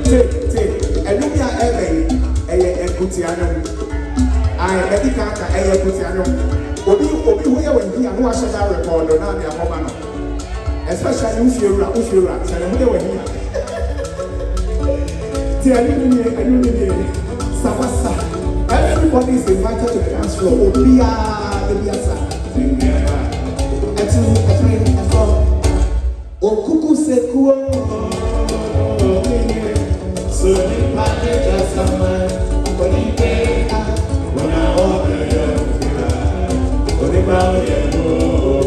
And you are a Kutiano. I medical a Kutiano. Obi, when he and wash that record on the Homano. Especially if you're and when he. Sawasa. Everybody is invited to the dance floor. Obia, the Biasa. Okuku sekuo. So the package has come. When he came, when I opened it, when the brown yellow,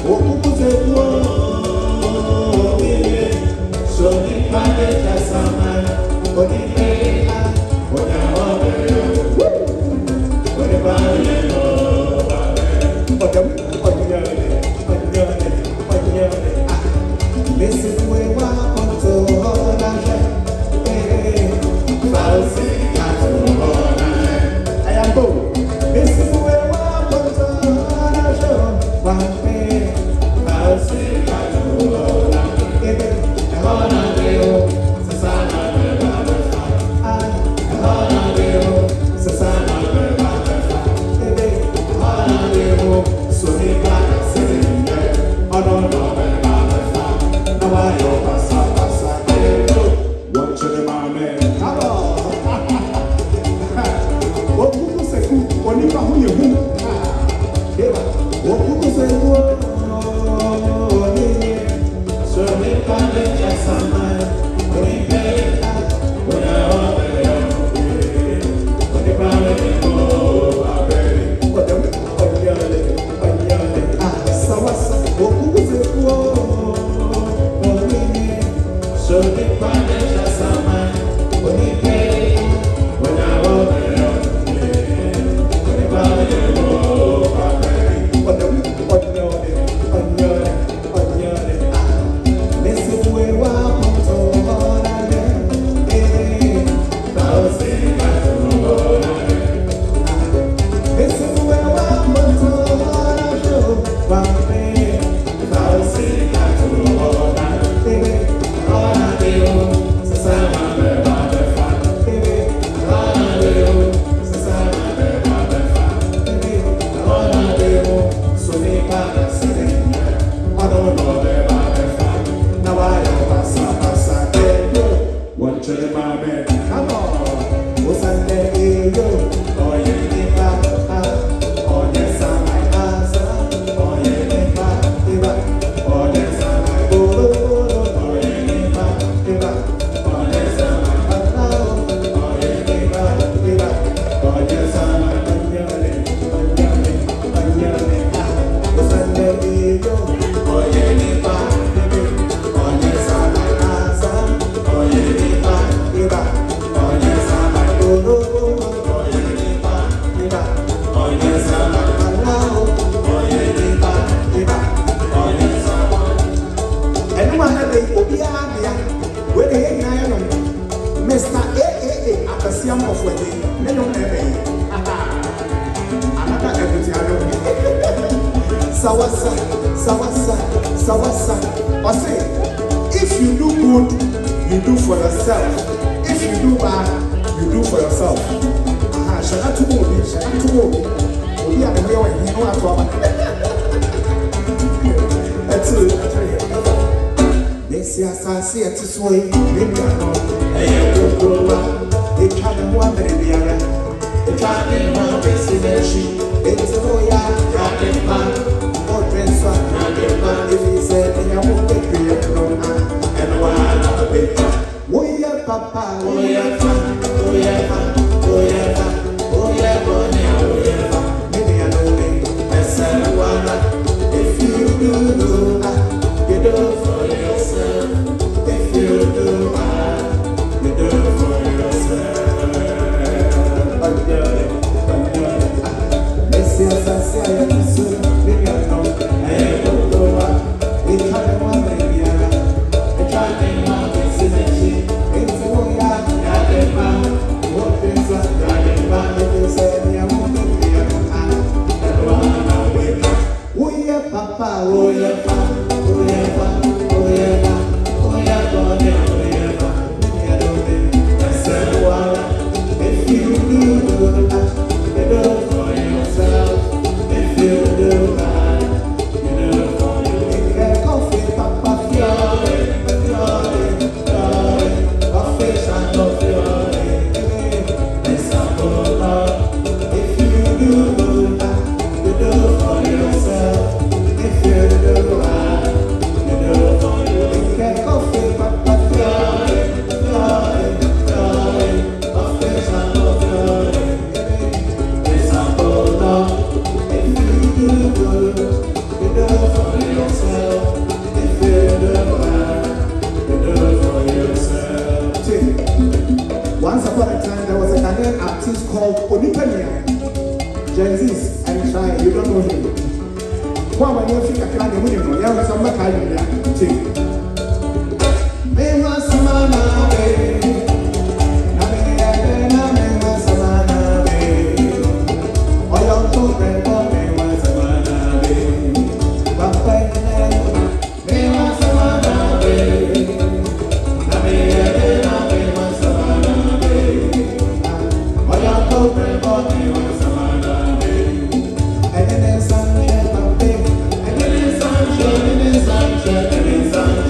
Okuku sekuo. So the package has come. When he came, when I opened it, when the brown yellow. This is where I want to hold on. I am bold. This is where I want to hold on. One day, I'll see Mr. AAA at the Siam of Wedding. Another everything. Sawasa. Or say, if you do good, you do for yourself. If you do bad, you do for yourself. Shall to move. We are the way when you know how to. That's it. This is I see it this way. Maybe I know. They can't do one baby. They can't do one destination. It's a boy, I man. Or dress one, if he said, I won't get clear from and one baby. We are papa, we are fun, we are fun, we are fun, we are bonny, we are fun. Maybe I know me, I said, if you do, you do for yourself. If you do, you do for yourself. Yes, I say, I am soon, maybe I know. don't know him. Why when you think I can't get him? Yeah, that's a matter. Me want some mana, baby. Na me want some mana, baby. Oh, you're too brave, but me want some mana, baby. Papa, me want some mana, baby. Na me want some mana, baby. Oh, you're too brave, but me want some mana, baby. And then sunshine, baby. And then sunshine, and then sunshine, and then sunshine.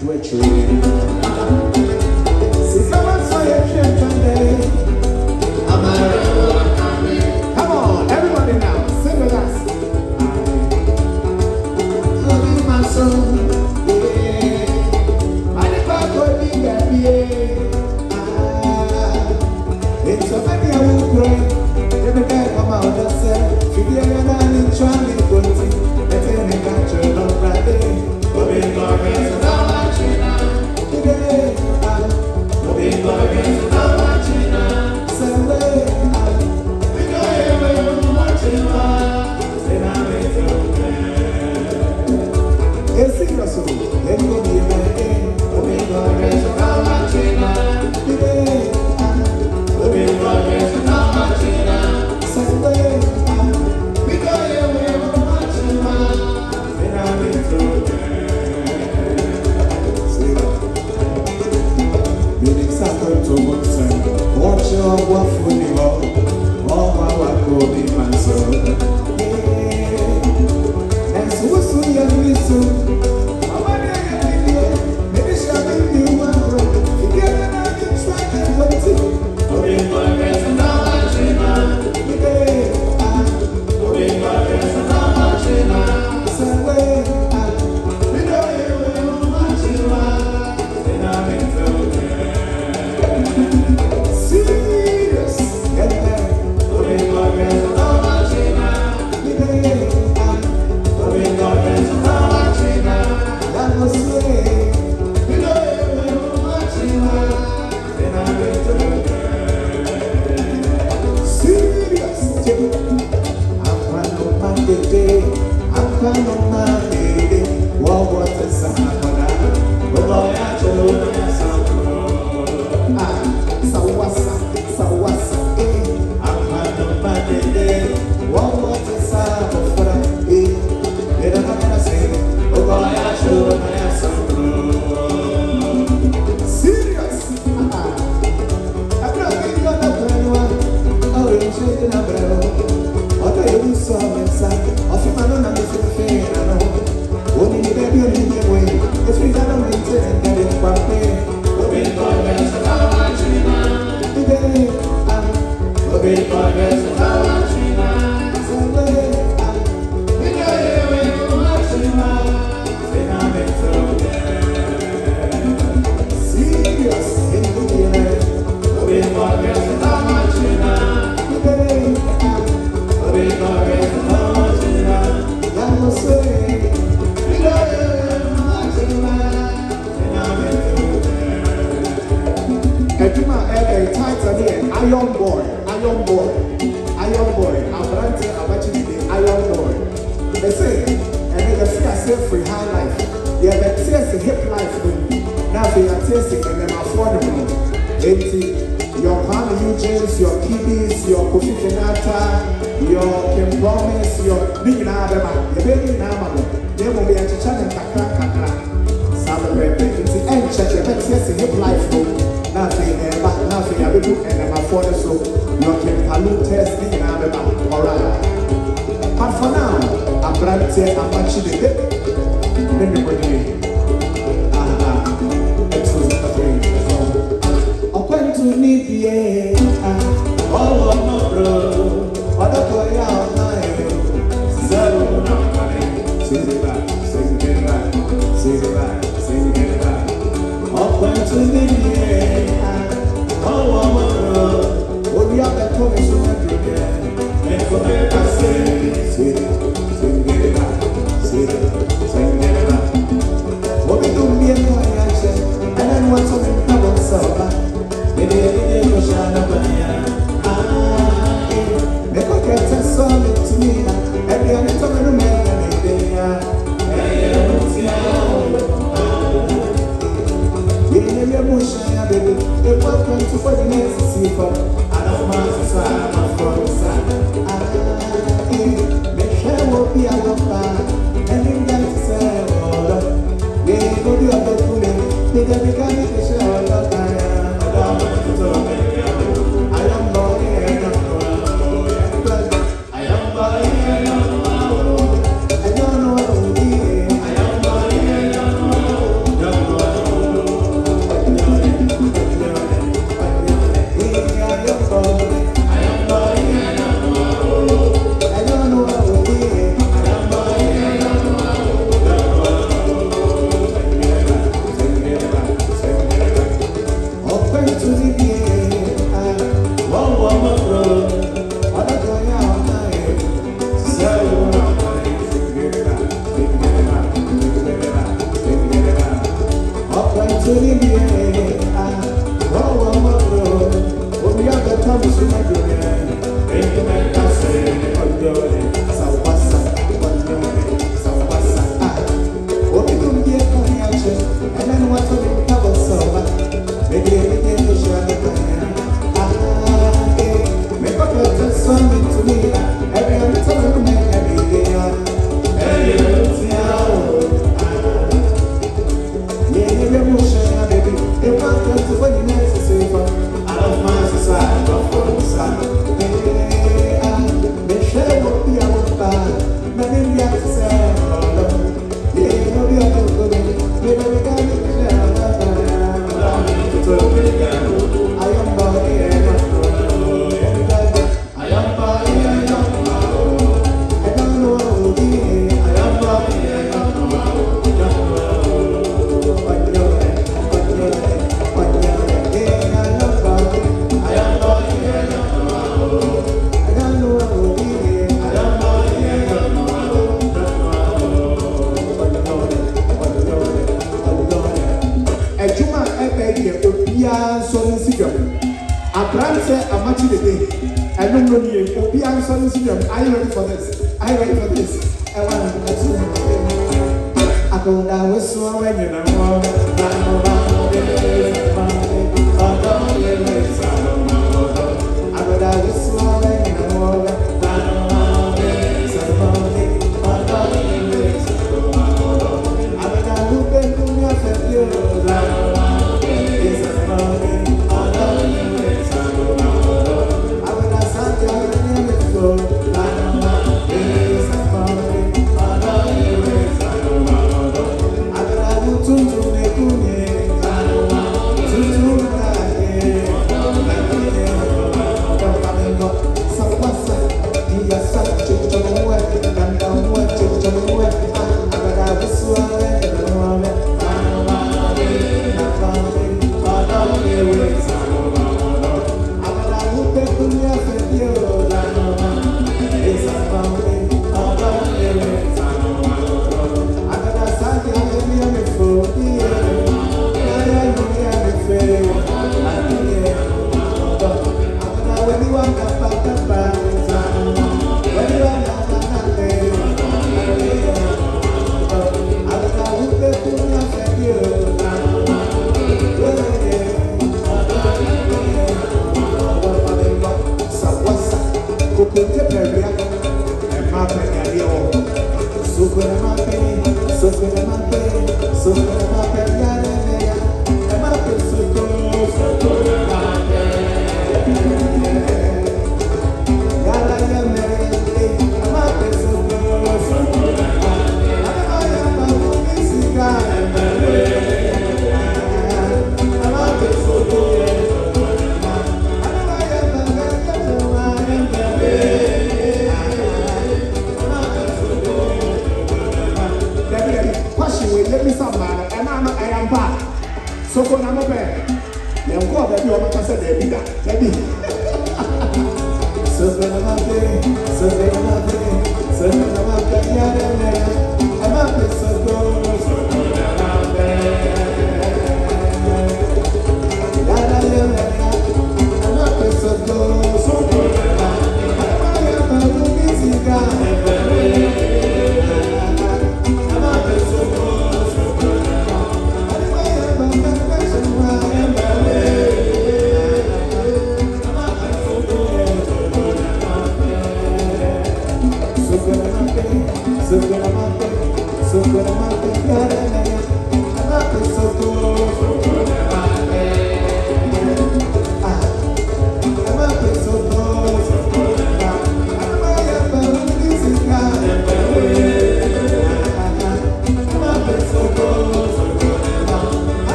Come on, everybody now, sing with us. My soul, yeah. My Papa, yeah. It's a many I will pray. Every day come out and say, if you're not trying to go to, let's end it back to the Friday. We'll be glorious and all watching now. Today, we'll be glorious and all watching now. Sunday, we go here, we're watching now. Say now it's okay. It's serious, let me be a man. We'll be glorious and all watching now. Today, we'll be glorious and all watching now. Sunday, we go here, we're watching now. Say now it's okay. To watch your waffle, all my work will be my soul. And so soon you listen. Maybe shall be you one road. You get another track and wait to. We'll be my best and all my children. We'll be my best and all my children. Sunday, we know you will watch you out. And I'm in brand said, I'm matching the day. I don't know you. Be answering them. Are you ready for this? Are you ready for this? I want to I go down with so when you know.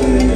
Thank you.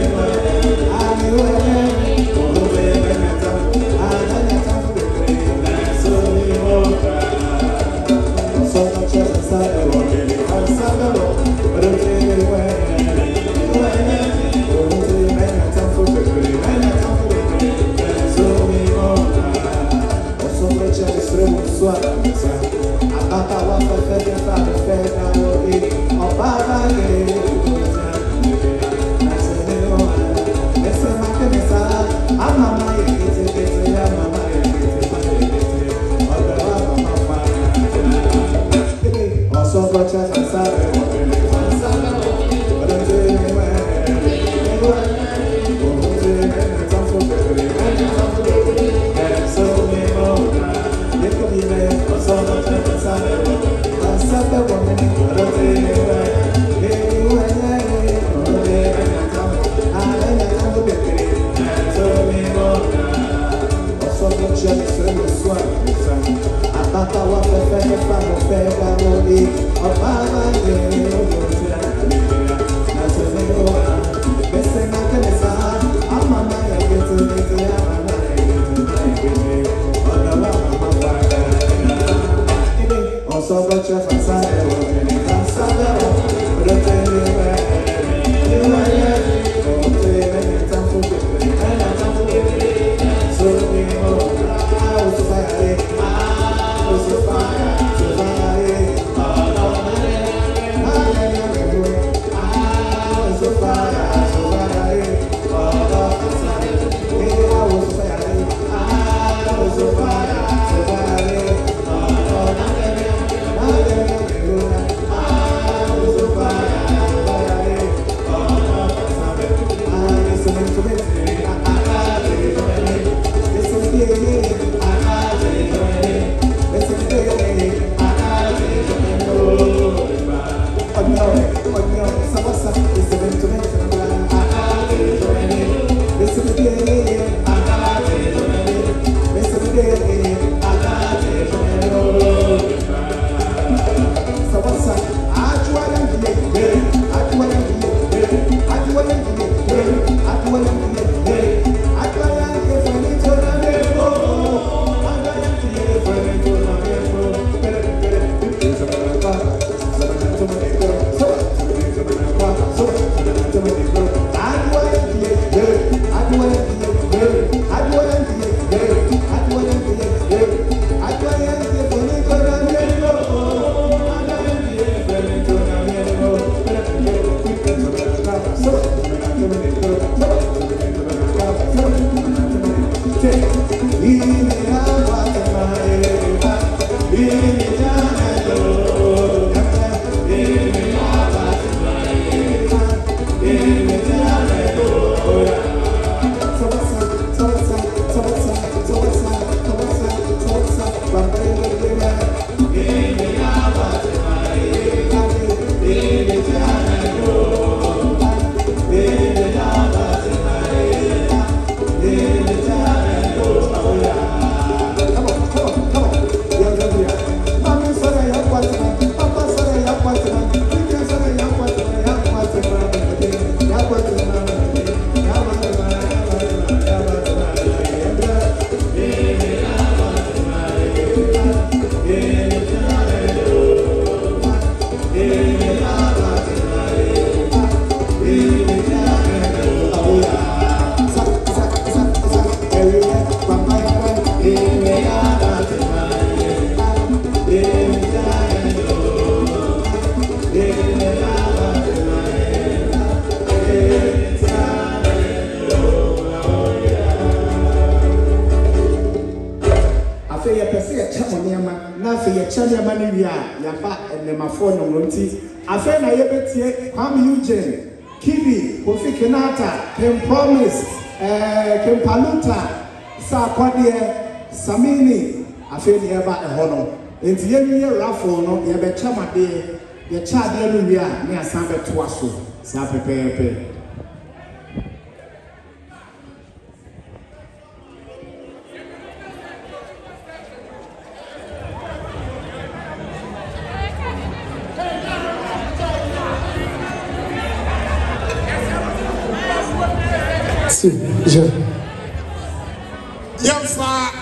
Samini, I feel the ever a honor. In the year raffle, no, you bet chama de, your child, near Samba Tuasso, Sapa Pepe.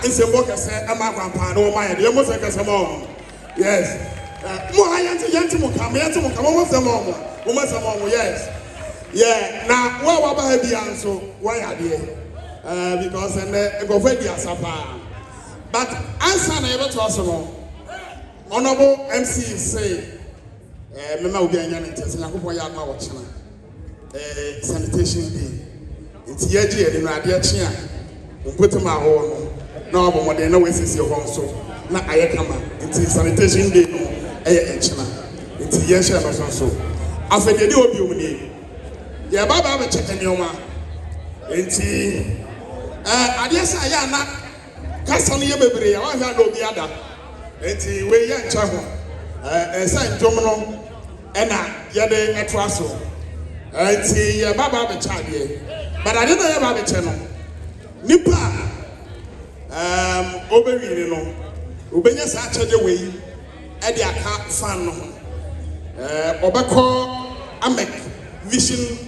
It's a book, I say, I'm a Kwanpa Ndwom. You must have some more. Yes. More I am to Yantimu come, almost a moment. Almost a moment, yes. Yeah, now, what about the answer? Why are they? Because I go for the Asapa. But answer never to us alone. Honorable MC say, Mema will be a young intention. I hope I am watching sanitation day. It's Yaji and Radia. Put my own. No, but what they know is your home so. Now I come into sanitation day. It's Yasha so. After the do you need. Yeah, Baba have a check in your man. I guess I am not. Cast on your baby. I want to know the other. And we young child. And Saint Domino. And I yade at Russell. And Baba have a child here. But I didn't have a channel. Nipa. Obewini no obenya sa achede we e de aka fan no obekọ Amek Vision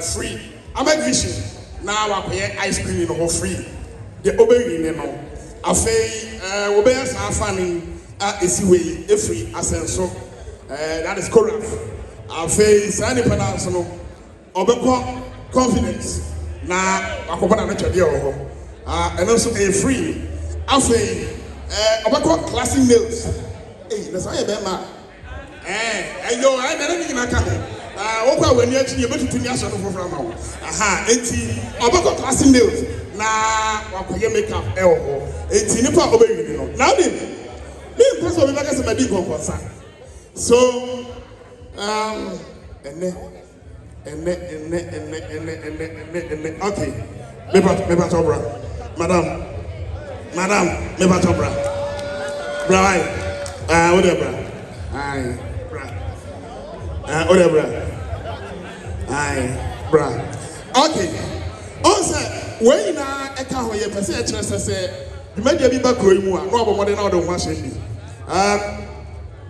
free Amek Vision na wakoye ice cream no free de obewini no afei obenya sa fan esi we e free asenso that is correct afei sa ni penance no obekọ confidence na akoba na twede ho and also a free afei obekọ classic nails that's why be ma ayo I na ni na ka wokwa wani achi ye betutu ni aso no foforo ma wo enti obekọ classic nails na wakoye makeup ho enti nipa obewini no now me person we baka se madi konkonsa so ene okay me ba tobra madam me ba tobra bra what bra ai bra what bra ai bra okay onse we na eka ho ye pese e kire se dwumadia bi ba kro mu a no obomode na odo ho ahye bi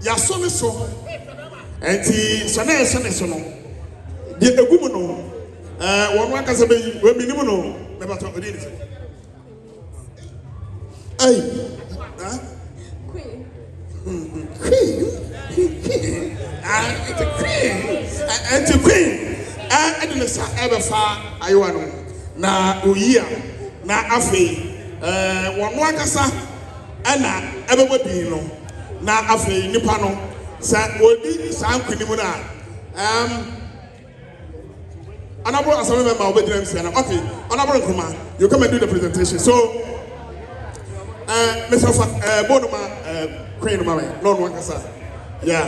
ya so me so enti so na ese ne so no de egum no wonu akasa be we minim no me ba to odi ni ai Queen it's a queen and to queen and the sa ever far ayo no na oyia na afei wonu akasa ana ebe bodin no na afei nipa no sa odi sa nkunim na honorable assembly member obedient say okay honorable Nkrumah you come and do the presentation so Mr. Bonoma Queen mama no one kasa yeah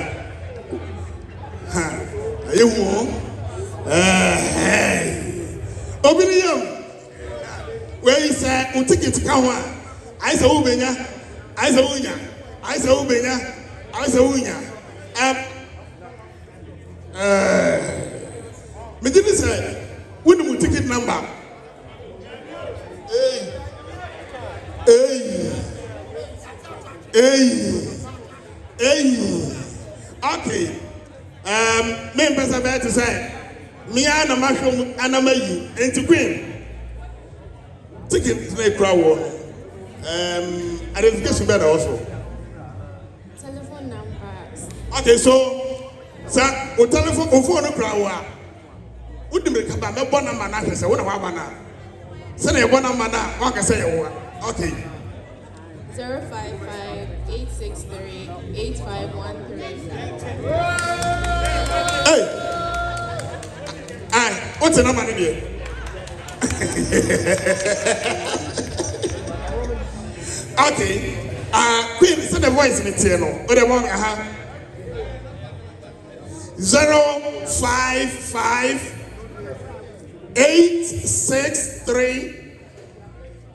you Obiniyam where you say o ticket ka ho I say ubenya I say unya I say ubenya I say unya me didn't say when the ticket number okay me person be to say me ana mahwom ana mayi enti queen ticket na crowd wo identification better also telephone numbers okay so sir o telephone o phone crowd wa wodi me ka ba me bo number na hwese wo na wa ba na se na e bo number na wa ka say ye wo okay 055-863-8513. Hey! What's the number in here? Okay. Queen, is the voice in it here? No? What the one?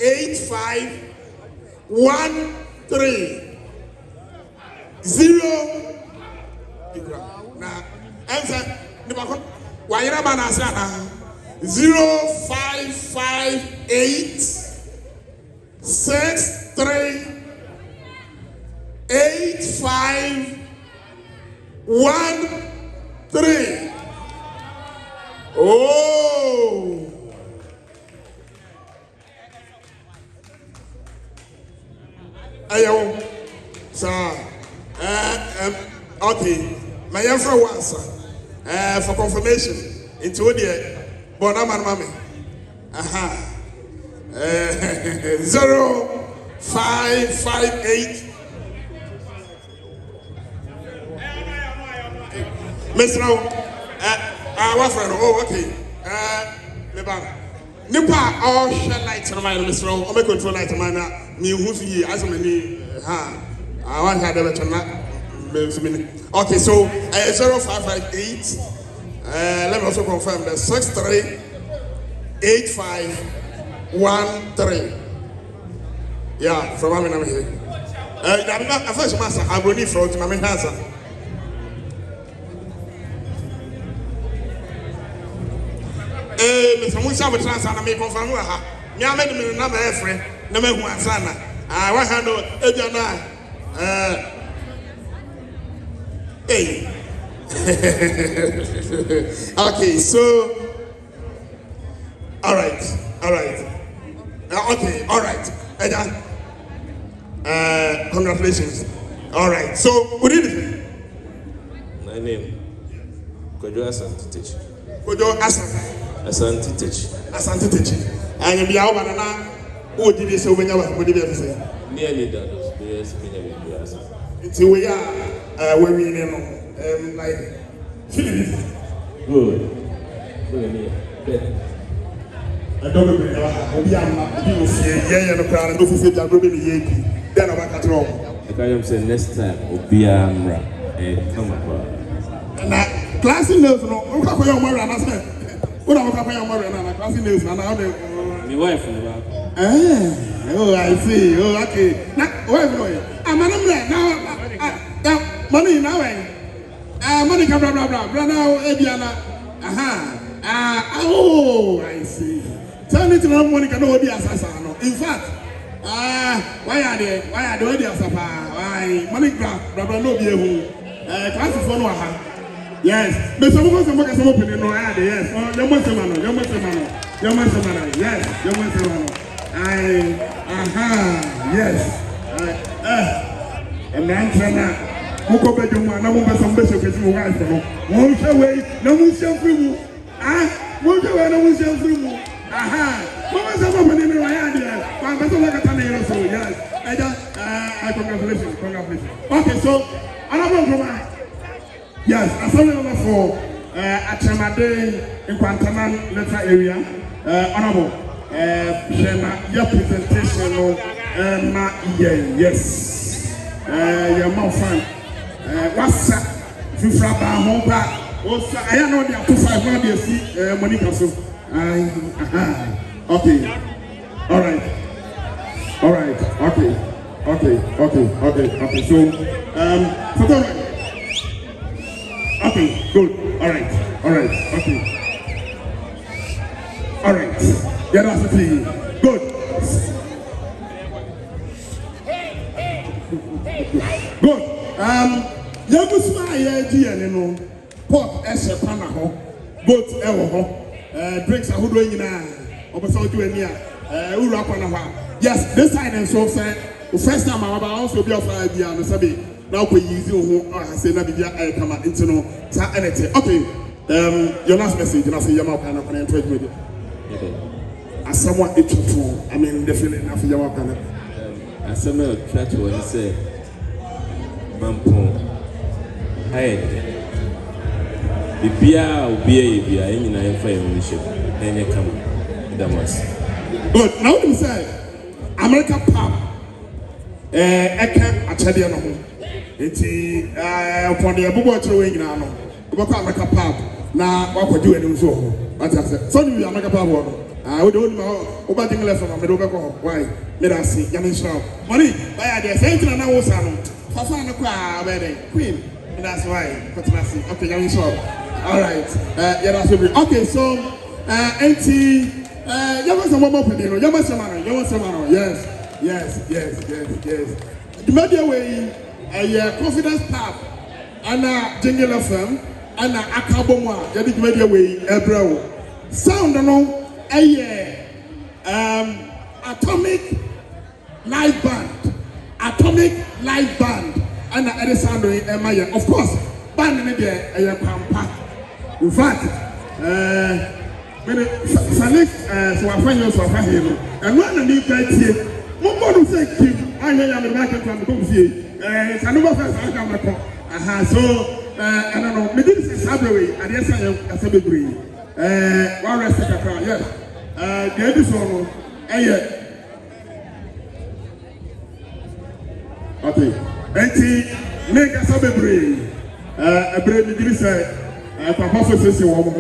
055-863-8513 0 na answer the back why you na answer 0558638513 oh ayo sir okay my friend once for confirmation into what the bonaman mami 0558 Mr. Our friend oh okay nipa all share light on my Mr. O make control light man me who see as many I want to have okay, so 0558. Let me also confirm the 638513. Yeah, from I'm here. I'm not a first master. I will need for my answer. Mr. Musa will transfer and make confirm. Me, I made him number friend. na me hu asana wa handle ebiana hey okay, so all right okay, all right congratulations. All right, so what did you? My name Kojo Asantitechi. Kojo Asantitechi. And you are one na who did this over now? What did you say? Nearly done. Yes, it's we are where we like good. I don't know. We are you see, yeah, no crowd. Don't say that we're being then I'm at wrong. I can't say next time. Obiamra. Come on. Na class nails no o ka koyo mara na say o na o ka koyo mara na class nails na na my wife no ba oh I see oh okay na wife no amana mra na money na when money ka bla bla bla na e bia na oh I see tell it no money ka no odi asasa no in fact why are they odi asapa why money bla bla no be ehu class for no aha. Yes, but some of us are opening no ad. Yes, yes, yes. And then who go back to my number some basic wife. Won't you wait? No one shall free. Won't you wait? No one shall free. What was the woman in the idea? But that's like a tanner, so yes. Congratulations. Okay, so another woman. Yes, I saw you for Achamade in Kwanpa Ndwom area. Honorable, your presentation yes. Your mouth fan. What's that? Fifraba Hoba. Also, I know they are 2-5 Monica. So, okay. All right. Okay. So, okay, good. All right. Okay. All right. Yeah, that's the thing. Good. Good. Yabusma no pot esepana ho. Boat ewo ho. Drinks are doing na. Oboso do ania. Ura kwana ho. Yes, this time and so say first time I also be of idea no sabi. Now we use you say na bibia come into no ta anything. Okay. Your last message and I say Yama kana kana encourage me. As someone it to I mean definitely na for Yama kana. As someone church when say Mampo. Hey. Bibia obia any na emfa ownership. Enye come. Damas. Good. Now you say America pop eka achade no ho. Eti upon the abubo chwe nyina no obako America pub na wakwaji wani nso ho ati ase so you America pub ho we don't know oba jingle from me do be ko why me da see yam show money buy there say na wo sa no fafa no kwa be dey queen that's why continue see okay yam show all right yeah that's it okay so enti yam some more pedi no yam some no yes the media way a confidence pub and a jingle FM and a akabomwa jadi media way ebro sound no atomic live band and a sound of course band in there Kwanpa in fact select so I find you so I here and one of these guys here mo say keep I hear you back from come see Sanuba first I come back. So I don't know. Me did say Saturday. I didn't say I said be free. One rest kakra. Yes. The this one. Okay. Enti make us be free. Brave me did say papa for say wo mo.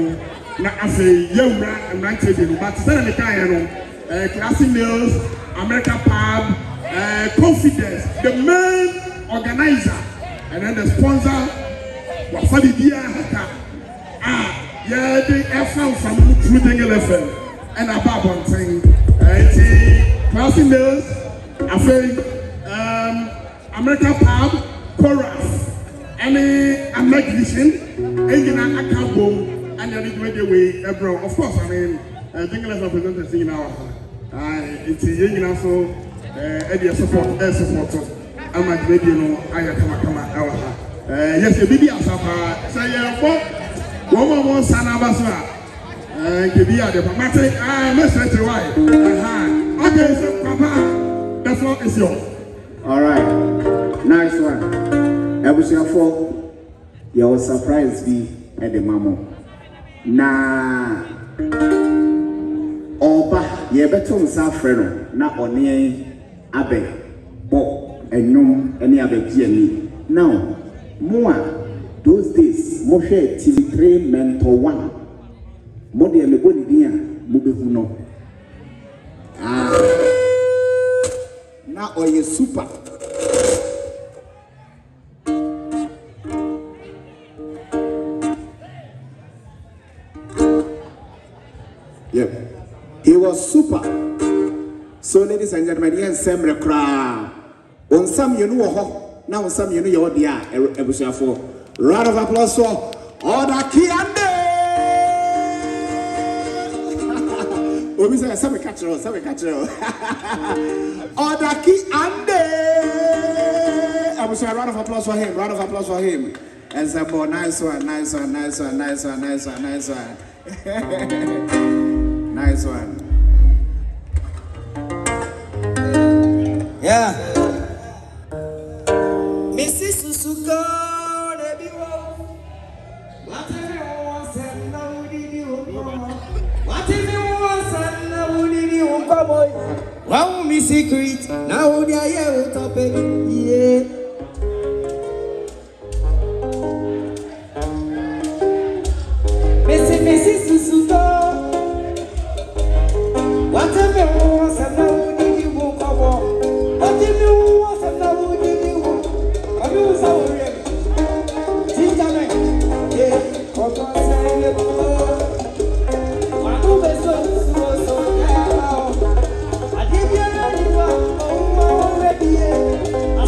Na afei yewura mranche bi no. But say na kan no. Classic meals, America pub, confidence. The main organizer and then the sponsor was Fadidia Haka. Yeah, they found some through the elephant and a babon thing. Classy Mills, I say, American Pub, Chorus, any American, England, Acambo, and the way, bro. Of course, I mean, English representatives in our it's a young also, Eddie support, I'm at radio, I come out. Yes, the baby has a say, one more son of us. Give me the papa. I must let you why. Okay, so Papa, the floor is yours. All right, nice one. I was your fault. You were surprised be at the mamo. Na Oba, ye better on Safreno, not on ye abe, bo, and no any other GME. Now, more those days, Moshe TV3 mentor one. Modi and the body dia mubehuno. Now or you super. Yep. He was super. So ladies and gentlemen, here semre kra. On some you know now on some you know your dear ebusia for. Round of applause for Order Kiande. Obi say some catch roll. Order Kiande. I will say a round of applause for him. And say more nice one. Nice one. Yeah. Mrs. Susuko, what if you want and now did you come? What if you want and now did you come? Wow, me secret, now they are here top it, yeah. Mrs. Susuko, what if you want and now did you come? What if you want and now did you come? I'm sorry. I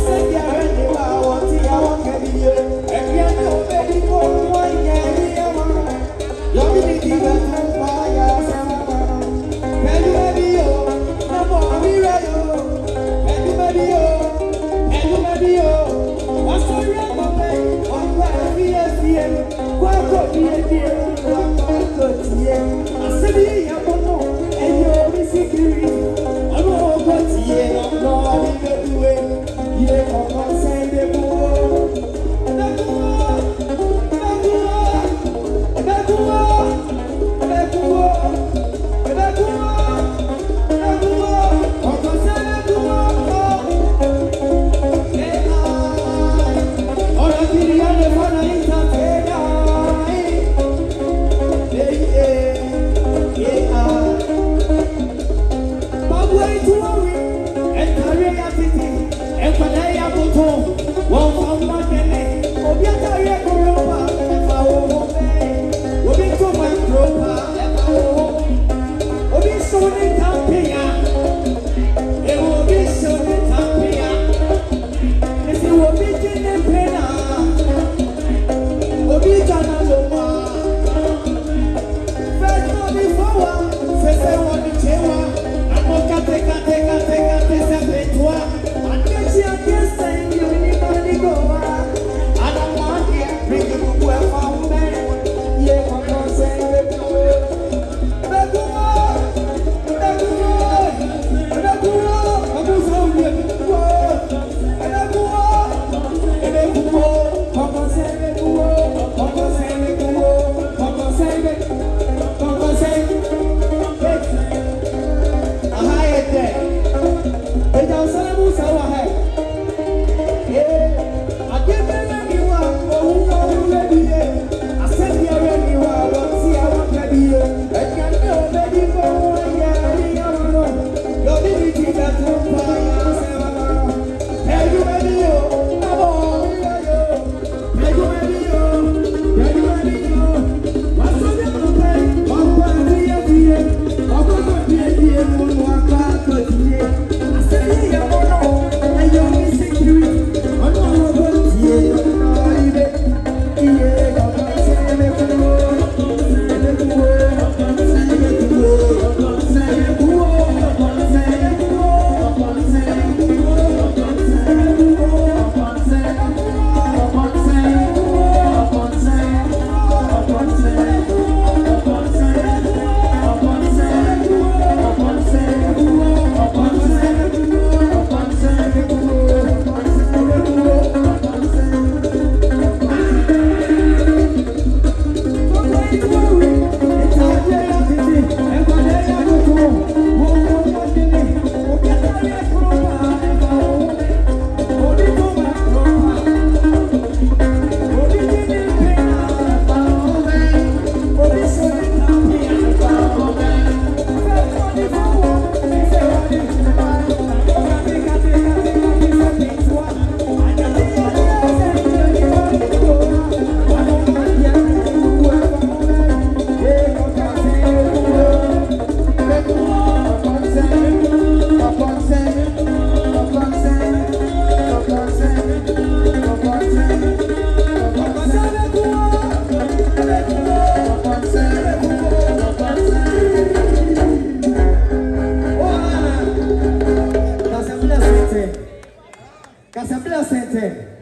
Casabella Center.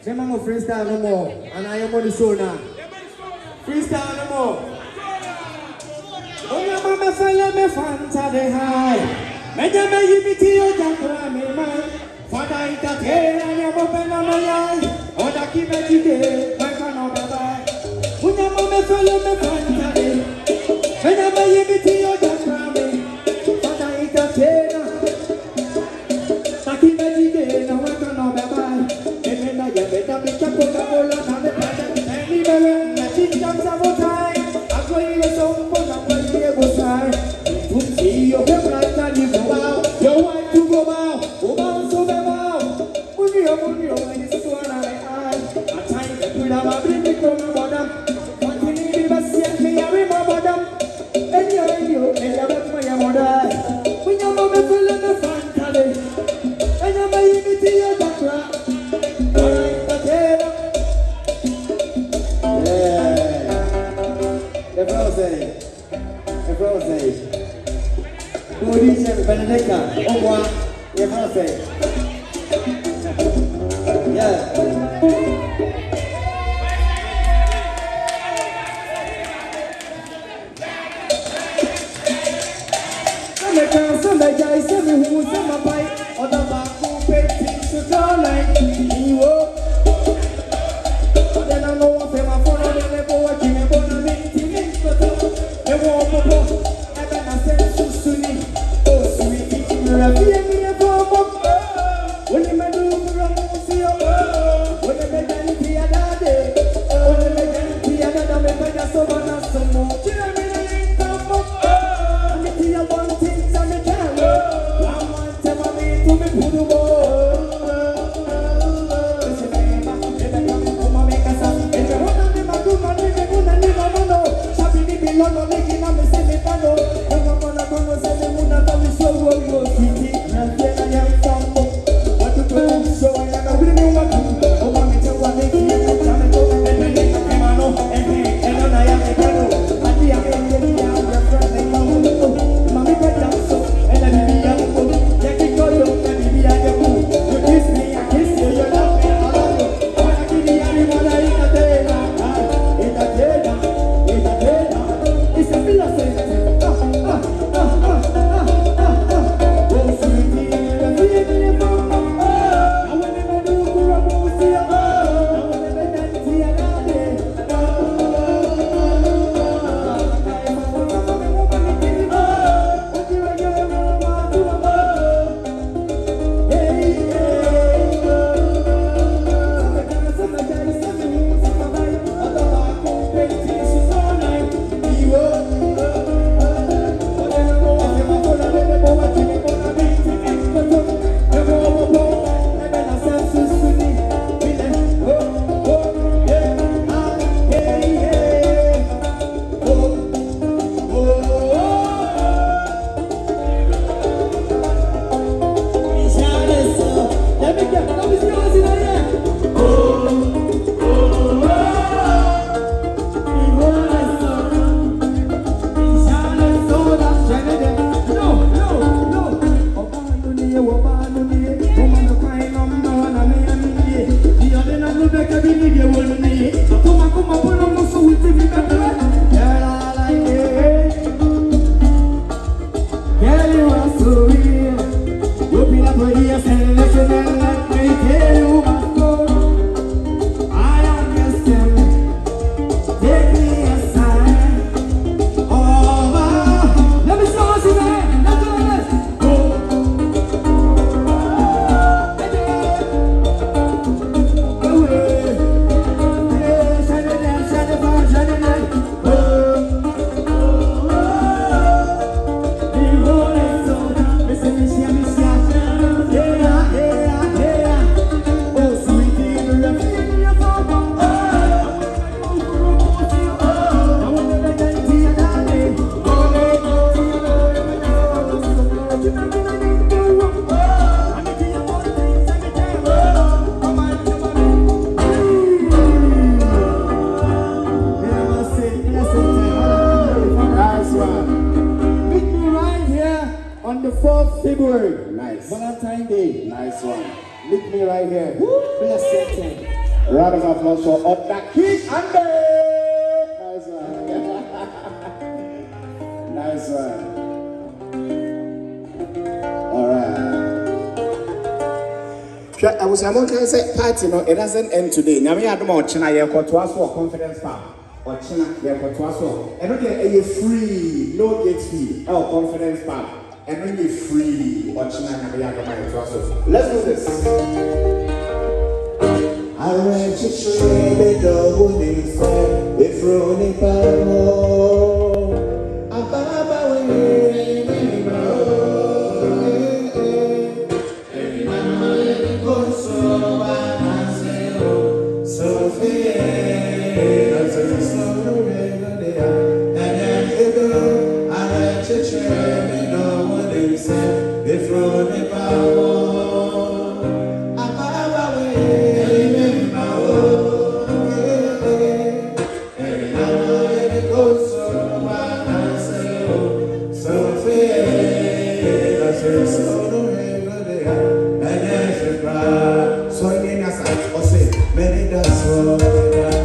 Remember freestyle no more. And I am on the show now. Freestyle no more. Oh, your mama fell me fanta de high. Medame yibiti o jakra me man. Father entertain and your open on my eye. Oh, that keep it today. My can of bye. Oh, your mama fell me fanta de. Medame yibiti o jakra me. Father entertain. That keep it today. No one can of bye. And then I get better be Coca-Cola and the present. Anywhere, nothing comes out of time. I'm going to so much. See your right and you go out, your wife to go out, so out. Money, when it's so I time to put out my baby from my bottom. Continue to see me, I remember them. And you're back my mother. When your mama full of the fun, and your baby to your doctor. The Rose. Dice Benedetta, au revoir, les Français. Yeah. Some guys, some who, some bite, or the back who pay things to go like you. Then I know of him, I follow them, they go watching, and going to meet him, but they won't go. I got myself to Sunni. on the 4th February. Nice. Valentine's Day. Nice one. Meet me right here. Bless your thing. Round of applause for Kwanpa Ndwom. Nice one. Nice one. All right. I was going to say party, no, it doesn't end today. Now we have more China, you got to ask for confidence power. Or China, you got to ask for. And okay, you're free, no gate fee. Oh, confidence power. And when you're free, or China, we have to ask for. Let's do this. I read you trade the double this if running power. Ababa we if running power, Ababa we so in a side, or say, many does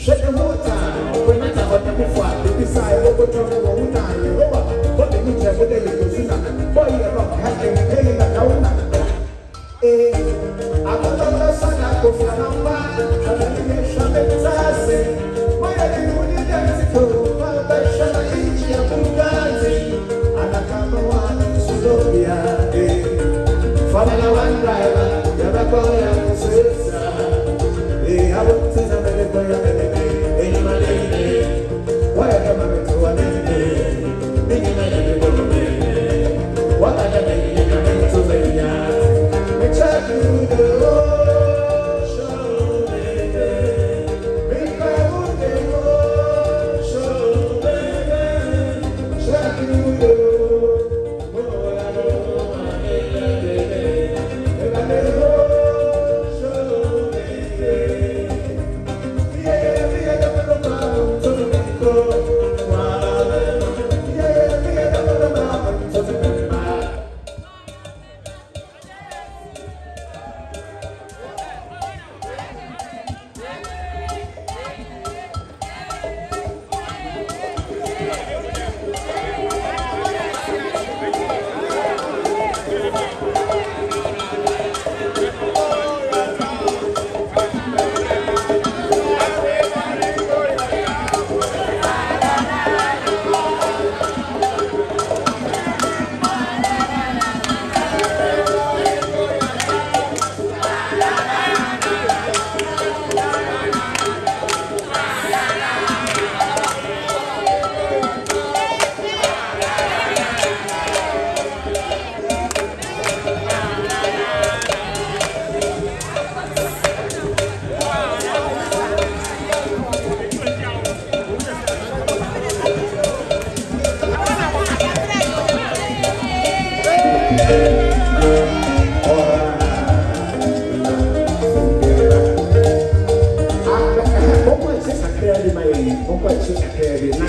Shake the water.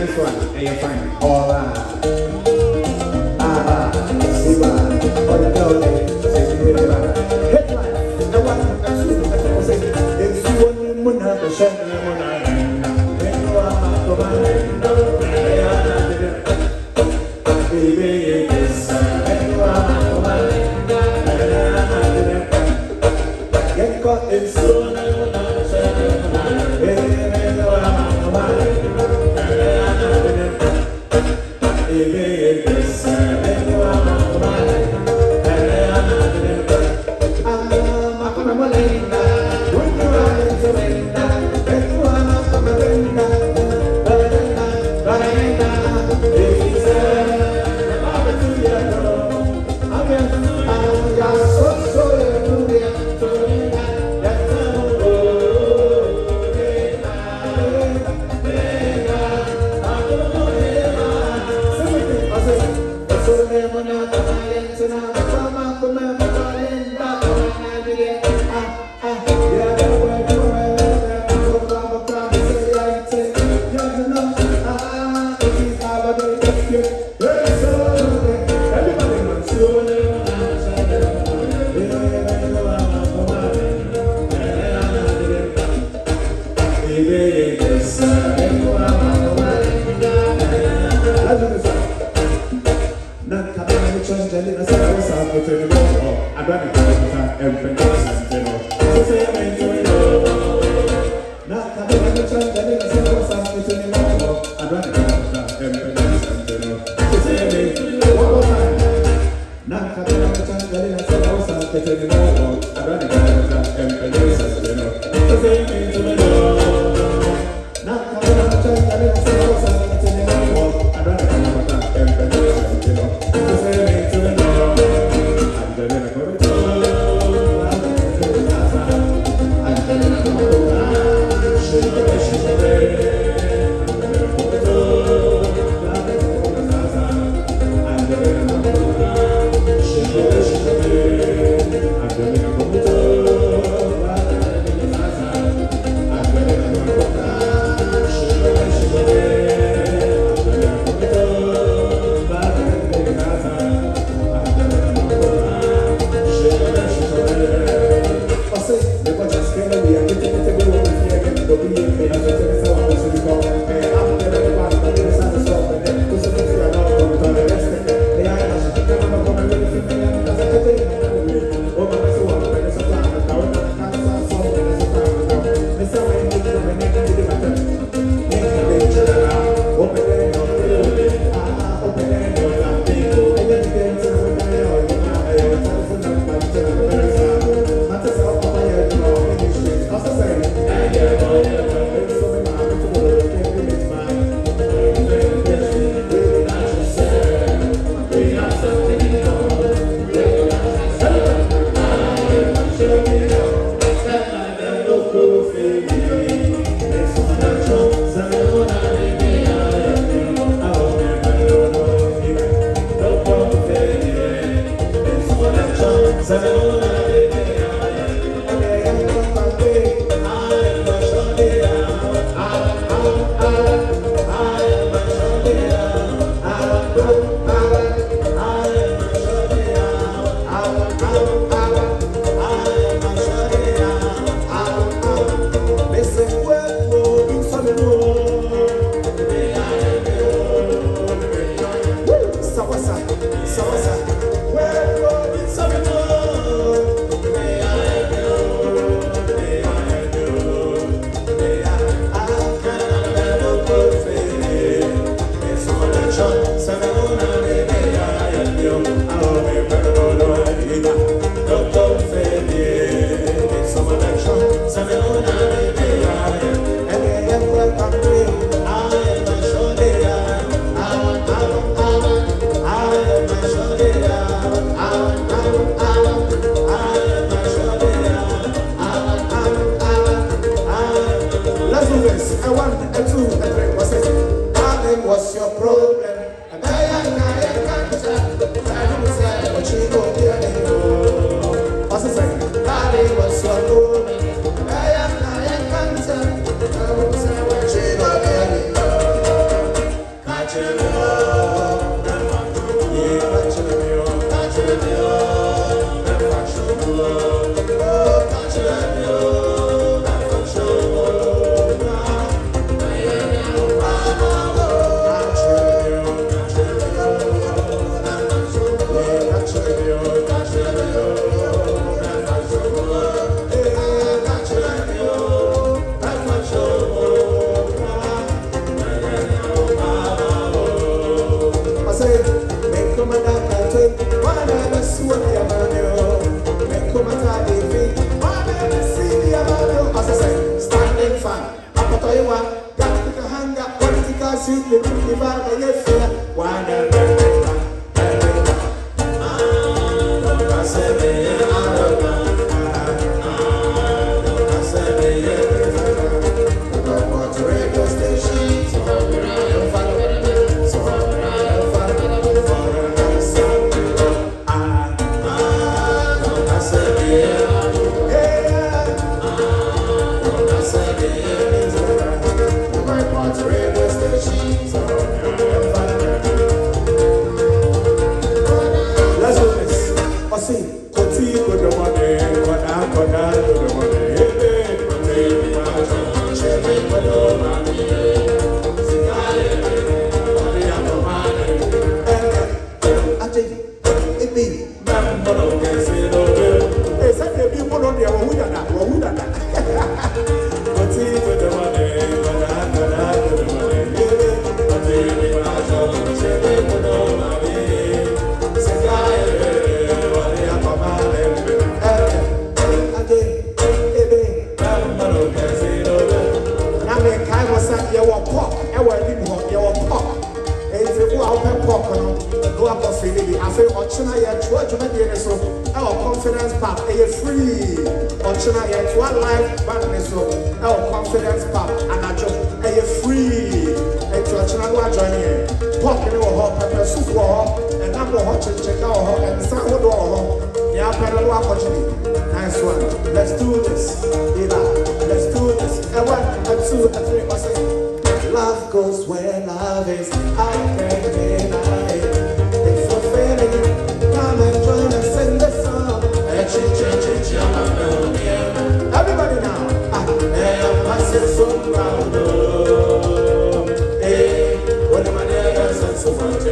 this one, and you find all that. See what? For the girl, headline. The one that's say, it's one muna, the shed, muna. When you are baby, yes, when you are get caught in soon. Ochina yet what you may so our confidence pap a free Ochina yet one life band so our confidence pap and a job a free and to Ochina go join here pork in our pepper soup and number hot check out and sound yeah pedal opportunity nice one let's do this let's do this and 1 and 2 and 3 or 6 love goes where love is I can't deny it if you're feeling it come and join us in the song everybody now I say so proud what am I there so much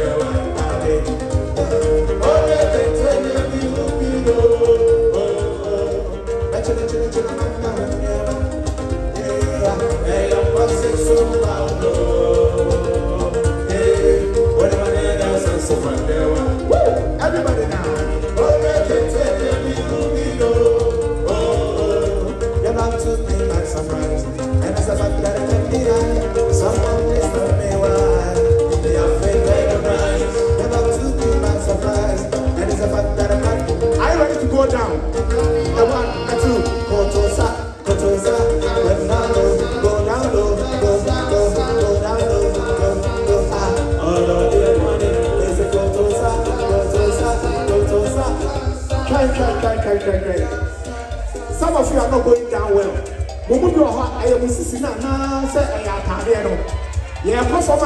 everybody now. You're not to me like surprise. And it's a fact that I can deny. Someone is telling me why. They are fake like a prize. You're not to me like surprise. And it's a fact that I can. Are you ready to go down? A 1 and 2. Kotosa. Go down low. Go down low. Go down low. All of the money is a Kotosa. Try. Some of you are not going down well. Mumu hot, I am sitting now. Say I am tired. Yeah, perform.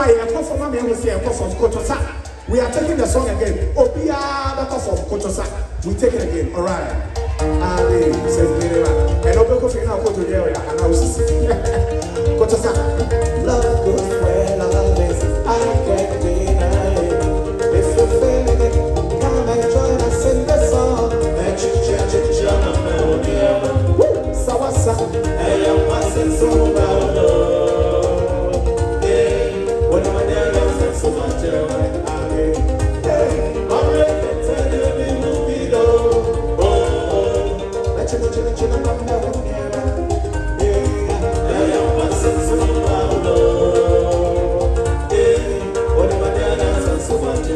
Kotosa. We are taking the song again. Obia, the perform Kotosa. We take it again. All right. Ali says and Obeko Fina go to the area and I was sitting. Kotosa. Love goes where love is. I can't deny it. If you're feeling it, come and join us in the song. Sawasa, I am passing so loud. What am I there? So much. I'm ready to tell you we will be low. Let you come down here. I am passing so loud. What am I there? So much.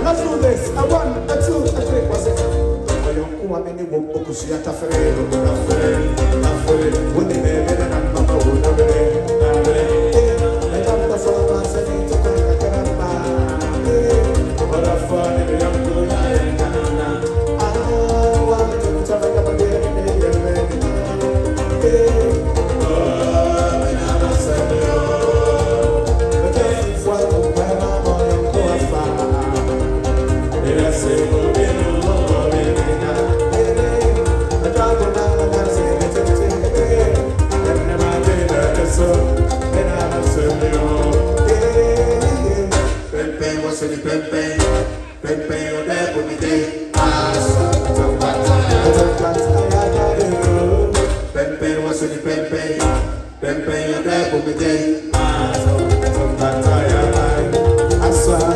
Let's do this. A 1, a 2, a 3. What's it? Pepe, the Pepe, Pepe, you're there for me, day. I saw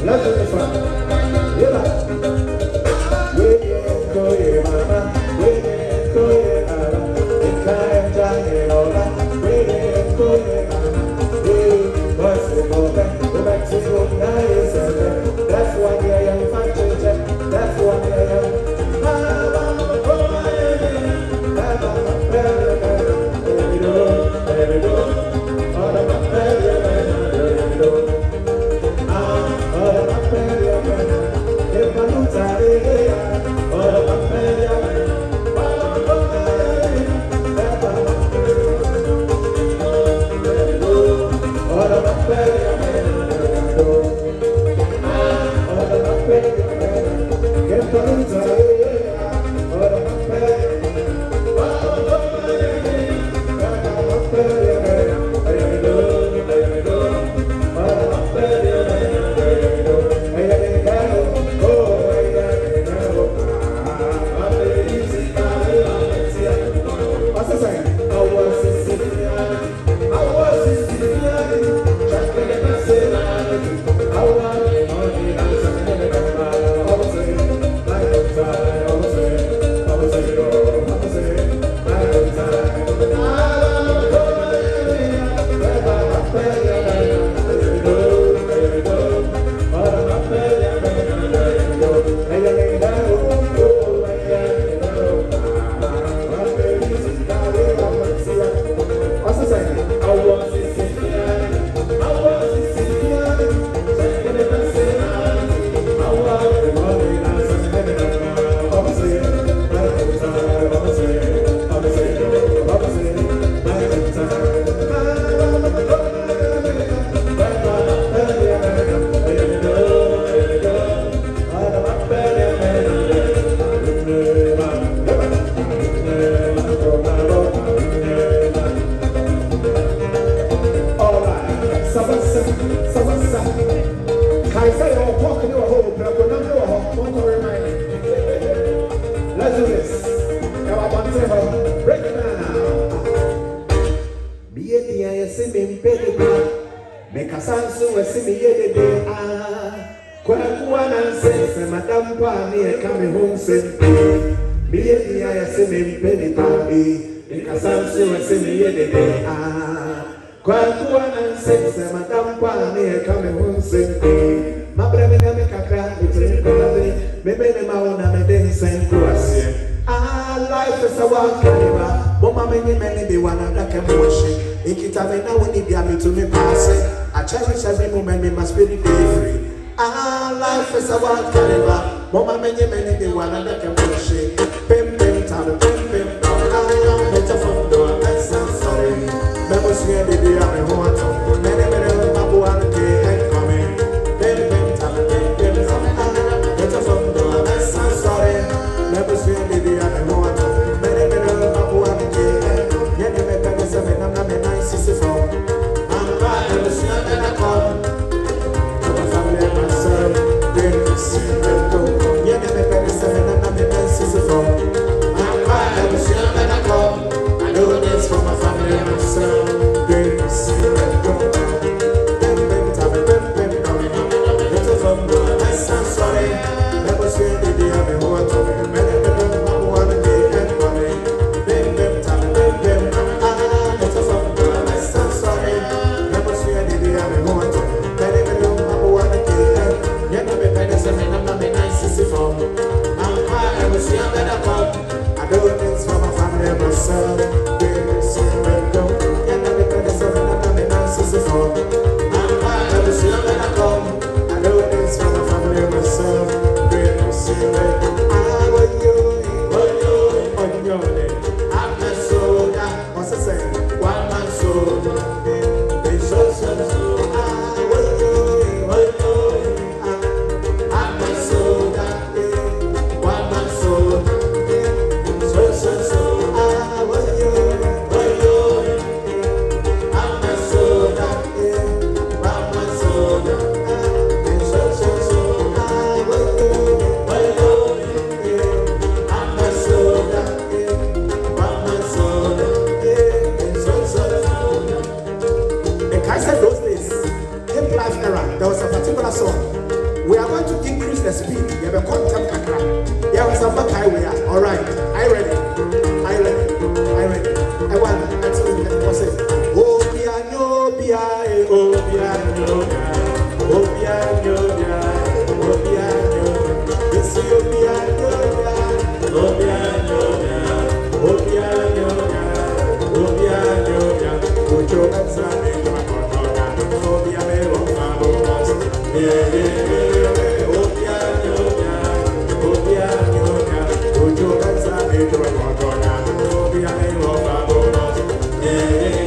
Let's do this one. Yeah. Wait, go, yeah, mama. Wait, go, yeah, mama. It's time to get all that. Wait, go, yeah, mama. What's the moment? Go back to your nice. That's why I am functioning. That's why I am. Let's do this. Break it down. Be it the ISM penny. Make a sansu a simi yede. Kwanpa says, Madame Pani, coming home, said, be it the ISM penny. Make a sansu a simi yede. Kwanpa says, Madame Pani, coming home, said, my brother, make a crack between the maybe my own and same cross. Life is a wild carnival. Mama, many be one and I can wash it. In Kitavena, when it be to me pass it. I cherish every moment, me must be free. Life is a wild carnival. Mama, many be one and I can wash it. Pim, pim, tam, pim, pim. I am better from the I'm sorry. Members here, baby, I'm a home. Many, Mabu and Gay and coming. Pim, pim, tam, pim, pim. Better from the I'm sorry. Members here, baby, I'm a home. I do this for my family and myself. increase the speed. You have a contact kakra. You have some back highway. All right. Are you ready? Are you ready? Are you ready? I want to what's it? Oh piano, piano, oh piano, oh piano, oh piano. This is your piano, oh piano, oh piano, oh piano. Put your hands up in my corner. Oh piano, oh piano, oh piano, oh piano. Put your hands up in my corner. Oh piano, oh piano. Yeah.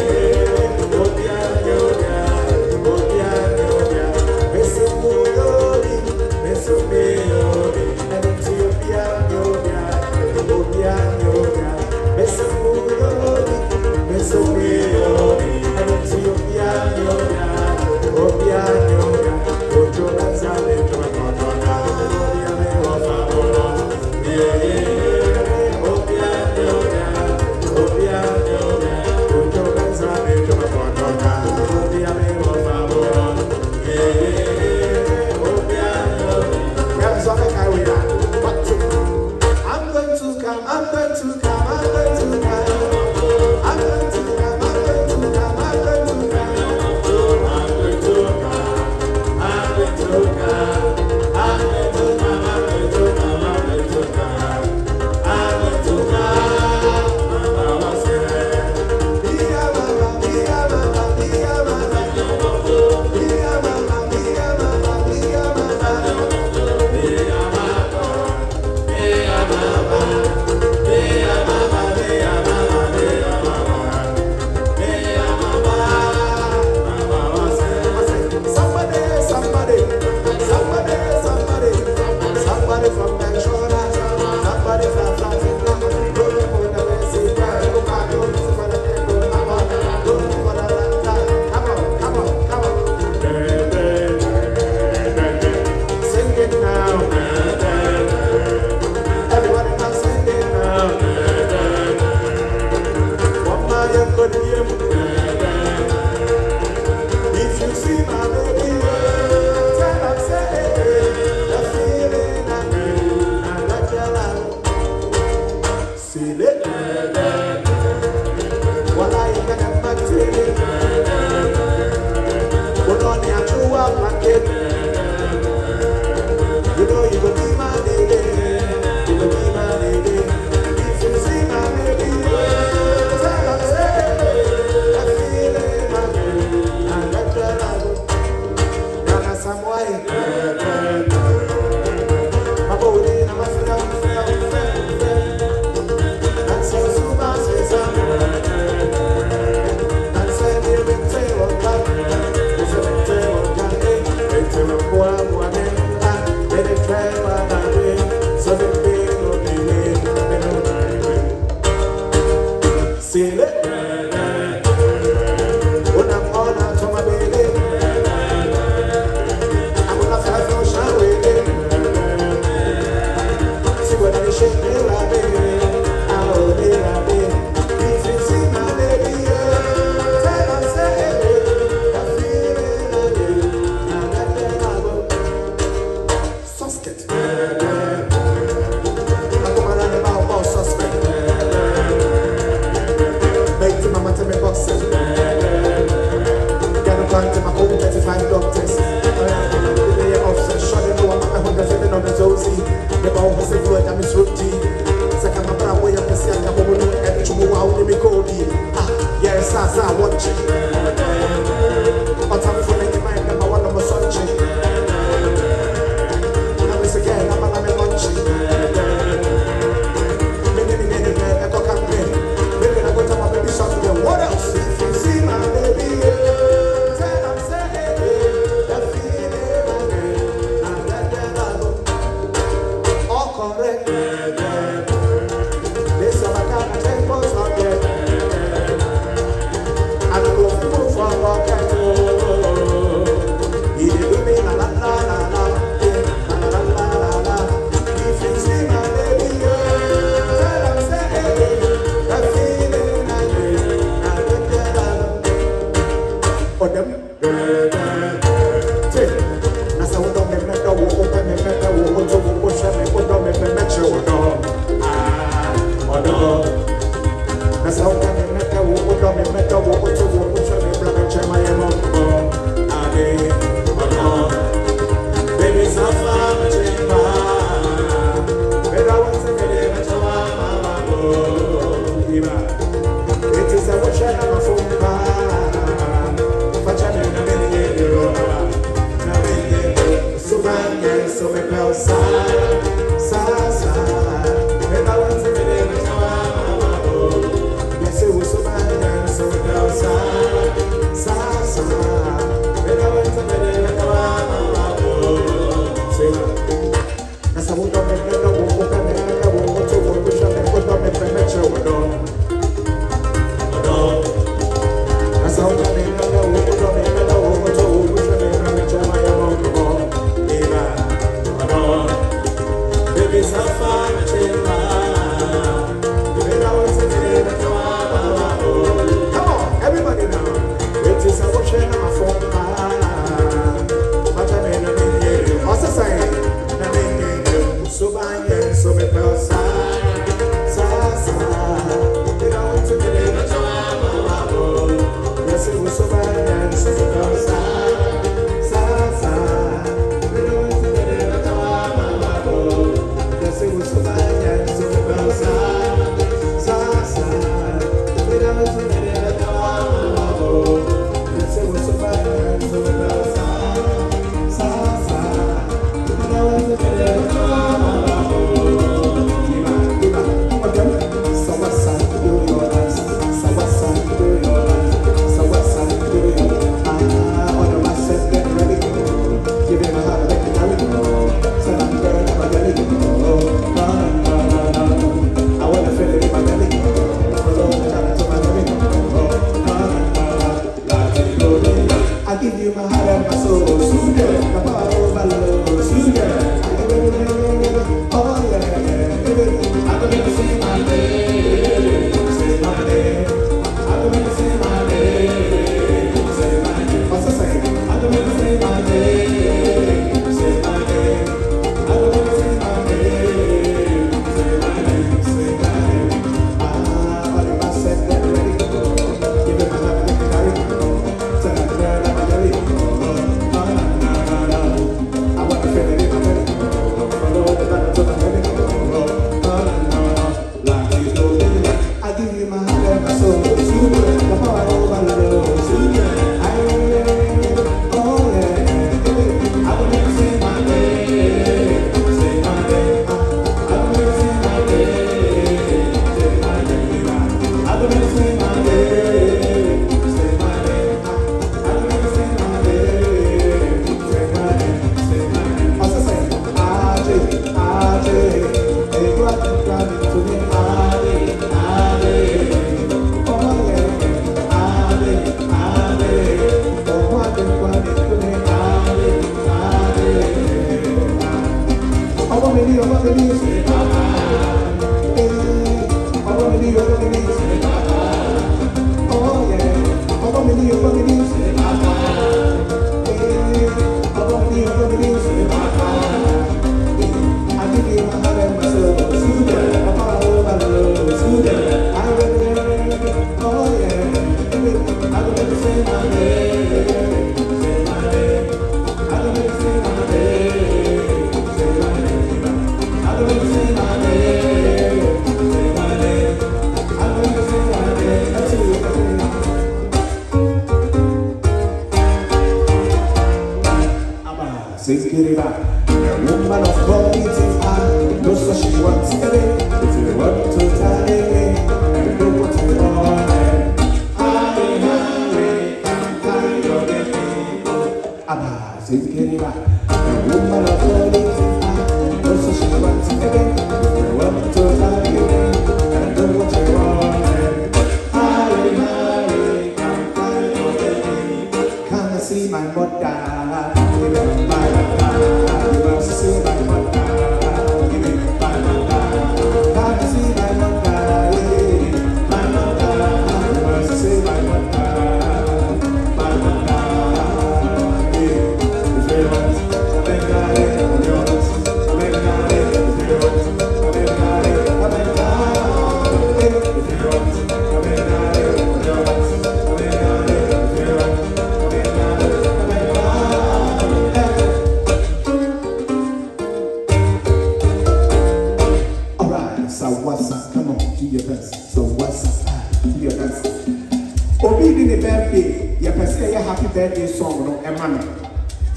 Suvanya, so me pal sa, and I want to be there with you. Yes, it was Suvanya, so me pal sa, and I want to be there with you. Say that. As I would not make no one to wish I put up in the metro. As I would not make no one to wish I never met my baby, so far, come on, everybody now. It is a watching my phone. Also saying, so bang and so me pal sa, you know to be there to yes it was so bang and so me pal sa, you know to be there to yes it was so bang and so me pal sa, you know to be there to yes it was so bang and so me pal sa, you know to be there to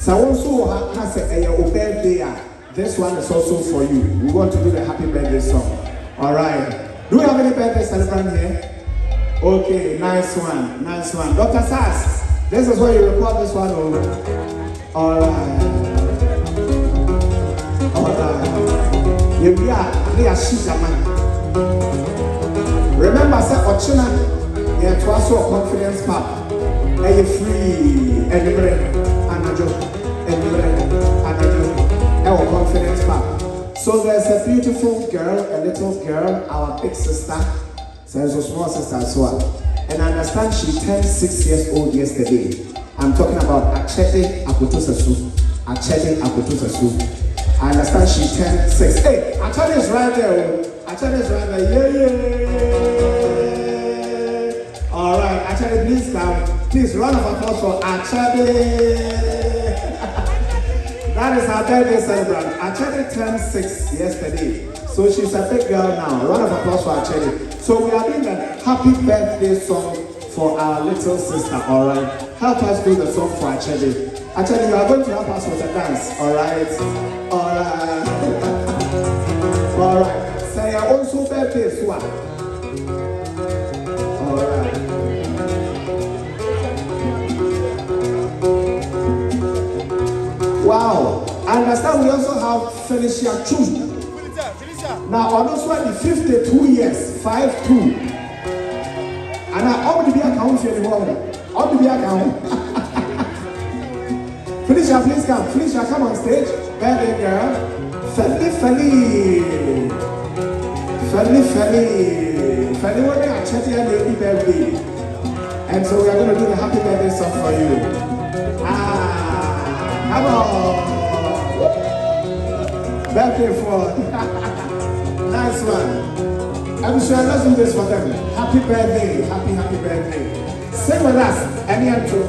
So also has a birthday. This one is also for you. We want to do the happy birthday song. All right. Do we have any birthday celebrant here? Okay, nice one, nice one. Dr. Sass, this is where you record this one over. All right. All right. We are man. Remember, say Ochina, yeah, to us confidence pap. Are you free? Anajo, our confidence pap. So there's a beautiful girl, a little girl, our big sister. So there's a small sister as well. And I understand she turned 6 years old yesterday. I'm talking about Achete Akutusasu. Achete Akutusasu. I understand she turned 6. Hey, Achete is right there. Achete is right there. Yeah. All right, Achete, please come. Please run of applause for Achete. That is our birthday celebrant. Achete turned 6 yesterday. So she's a big girl now. Round of applause for Achete. So we are doing the happy birthday song for our little sister, alright? Help us do the song for Achete. Achete, you are going to help us with a dance, alright? Alright. Alright. Say your also birthday swap. Alright. Wow. I understand we also have Felicia Chu. Now, on this one, 52 years, 5'2". And I already be account for the woman. Already be account. Felicia, please come. Felicia, come on stage. Birthday girl. Feli. Feli, what they are chatting at the birthday. And so we are going to do the happy birthday song for you. Come on. Birthday for. Nice one. I'm sure let's do this for them. Happy birthday, happy birthday. Sing with us, any intro.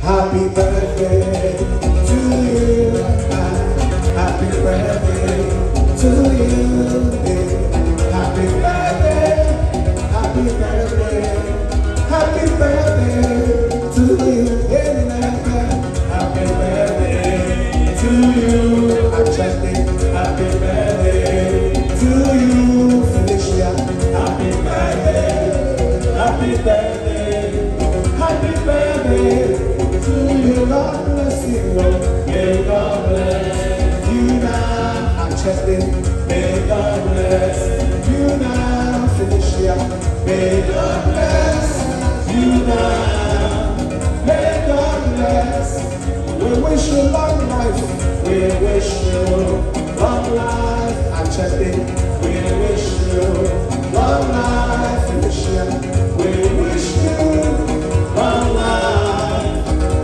Happy birthday to you. Happy birthday to you. Happy birthday, happy birthday, happy birthday to you. Happy birthday to you. Happy birthday. Happy birthday to you, God bless you, may God bless you now, Achete, may God bless you now, Felicia, may God bless you now, may God bless, we wish you long life, we wish you long life, Achete, we wish you long life, Felicia, we wish you long life.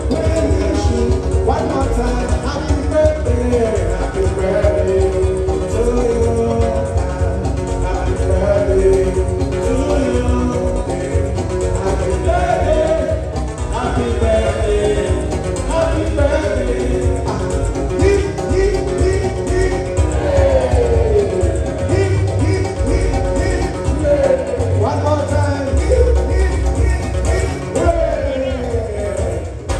We wish you one more time. Happy birthday to you. Happy birthday to you. Happy birthday, happy birthday, happy birthday. Hip, hip, hip, hip. Hip, hip, hip, hip. One more time.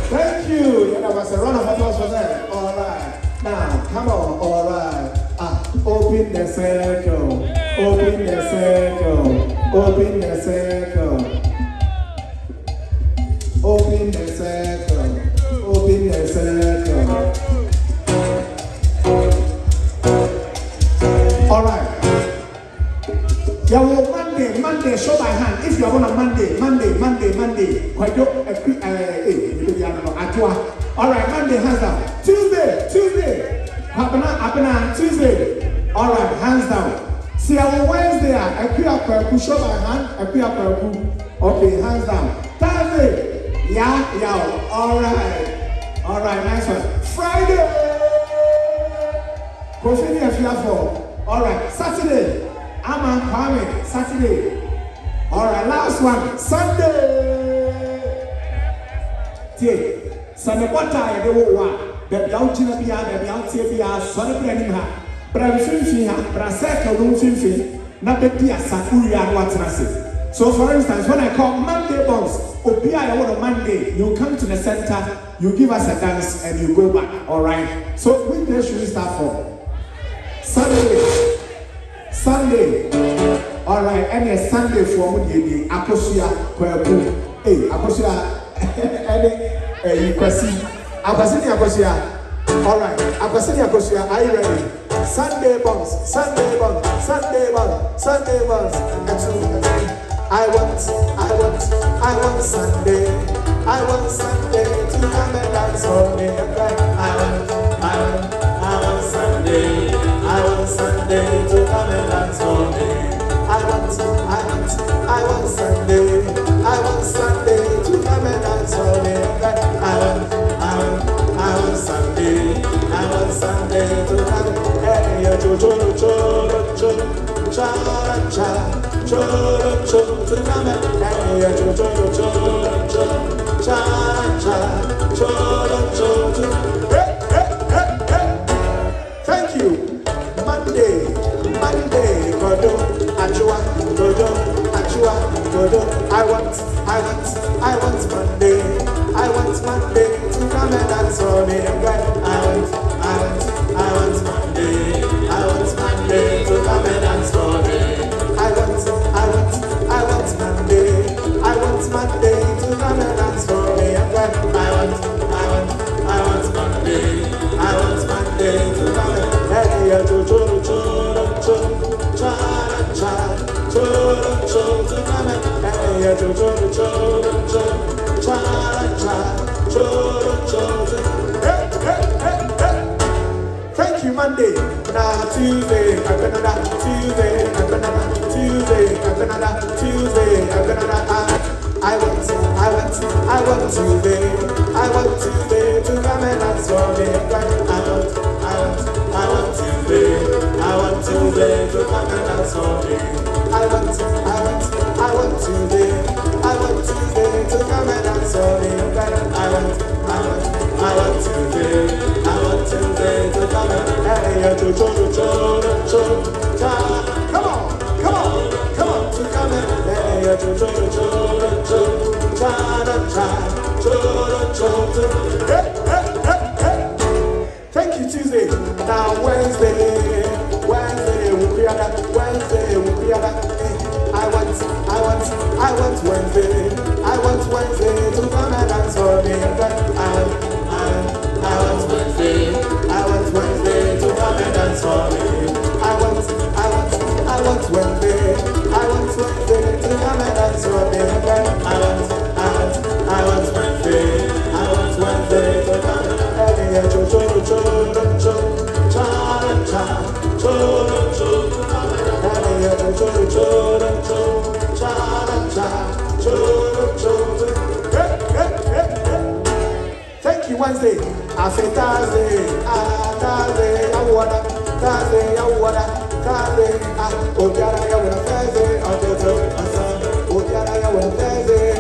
Thank you. That was a round of applause for them. All right. Now, come on. All right. Open the circle. Open the circle. Open the circle. Open the circle. Open the circle. All right. Yeah, well, Monday, show by hand. If you are on a Monday. Quite do all right, Monday, hands down. Tuesday. Happening, Tuesday. All right, hands down. See, on Wednesday, I show by hand. Okay, hands down. Thursday. Yeah. All right, nice one. Friday. All right, Saturday. I'm coming. Saturday. All right, last one. Sunday. Sunday, what time they will want? The Belgian Pia, the Belgian Sunday Pia, Bramfin, Braseka, Rumfin, not the Pia Sakuria, what's Rassi. So, for instance, when I call Monday bombs, Opia, I want a Monday, you come to the center you give us a dance and you go back. All right. So which day should we start from? Sunday. All right. And a Sunday for Mudi Akosia Kweku. Hey, Akosia. Any Akosia. All right. Akosia. Are you ready? Sunday buns. I want Sunday. I want Sunday to come and dance for me. I want Sunday. I want Sunday to come and dance for me. I want Sunday. I want Sunday to come and dance for me. I want Sunday. I want Sunday to come. Hey, cho cha cha to come and hey, cha thank you. Monday, Godo, Achua, Godo. I want Monday. I want Monday to come and dance for me. I want Monday. I want Monday to come and dance for me. I want Monday. I want Monday to come and dance for me. I want Monday. I want Monday to come and hey, cho cha cha to come and hey, cho cha thank you, Monday. Now Tuesday, Tuesday. I want Tuesday. I want Tuesday to come and dance for me. I want Tuesday. I want Tuesday to come and dance for me. I want Tuesday. I want Tuesday to come and dance for me. I want Tuesday. I want Tuesday to come and hey, come on, to come and hey, thank you, Tuesday. Now Wednesday, we'll be at I want Wednesday. I want Wednesday to come and dance for me. I want Wednesday. I want Wednesday to come and dance for me. I want Wednesday. I want Wednesday to come and dance for me. I want Wednesday. I want Wednesday to come and dance for me. Thank you, Wednesday. I say Thursday, Thursday, I wanna, Thursday, Obiara, I wanna Thursday, Obiara, I wanna Thursday. Thursday, Obiara, I wanna Thursday,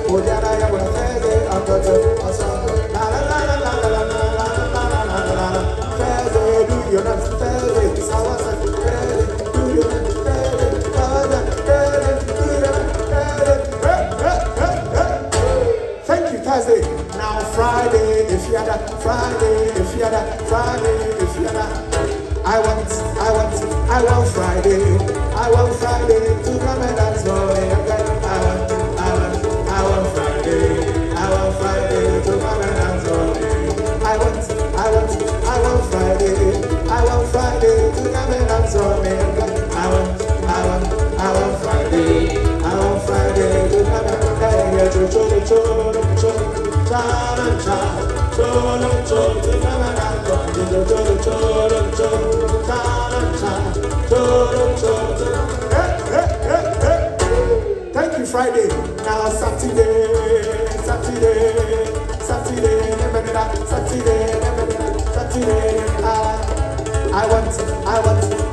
Obiara, I wanna Thursday, Thursday, do your dance, Thursday, thank you, Thursday. Now Friday, if you had I want Friday. I want Friday to come and dance for me. I want Friday. I want Friday to come and dance for me. I want Friday. I want Friday to come and dance for me. I want Friday. I want Friday to come and hey, thank you, Friday. Now Saturday.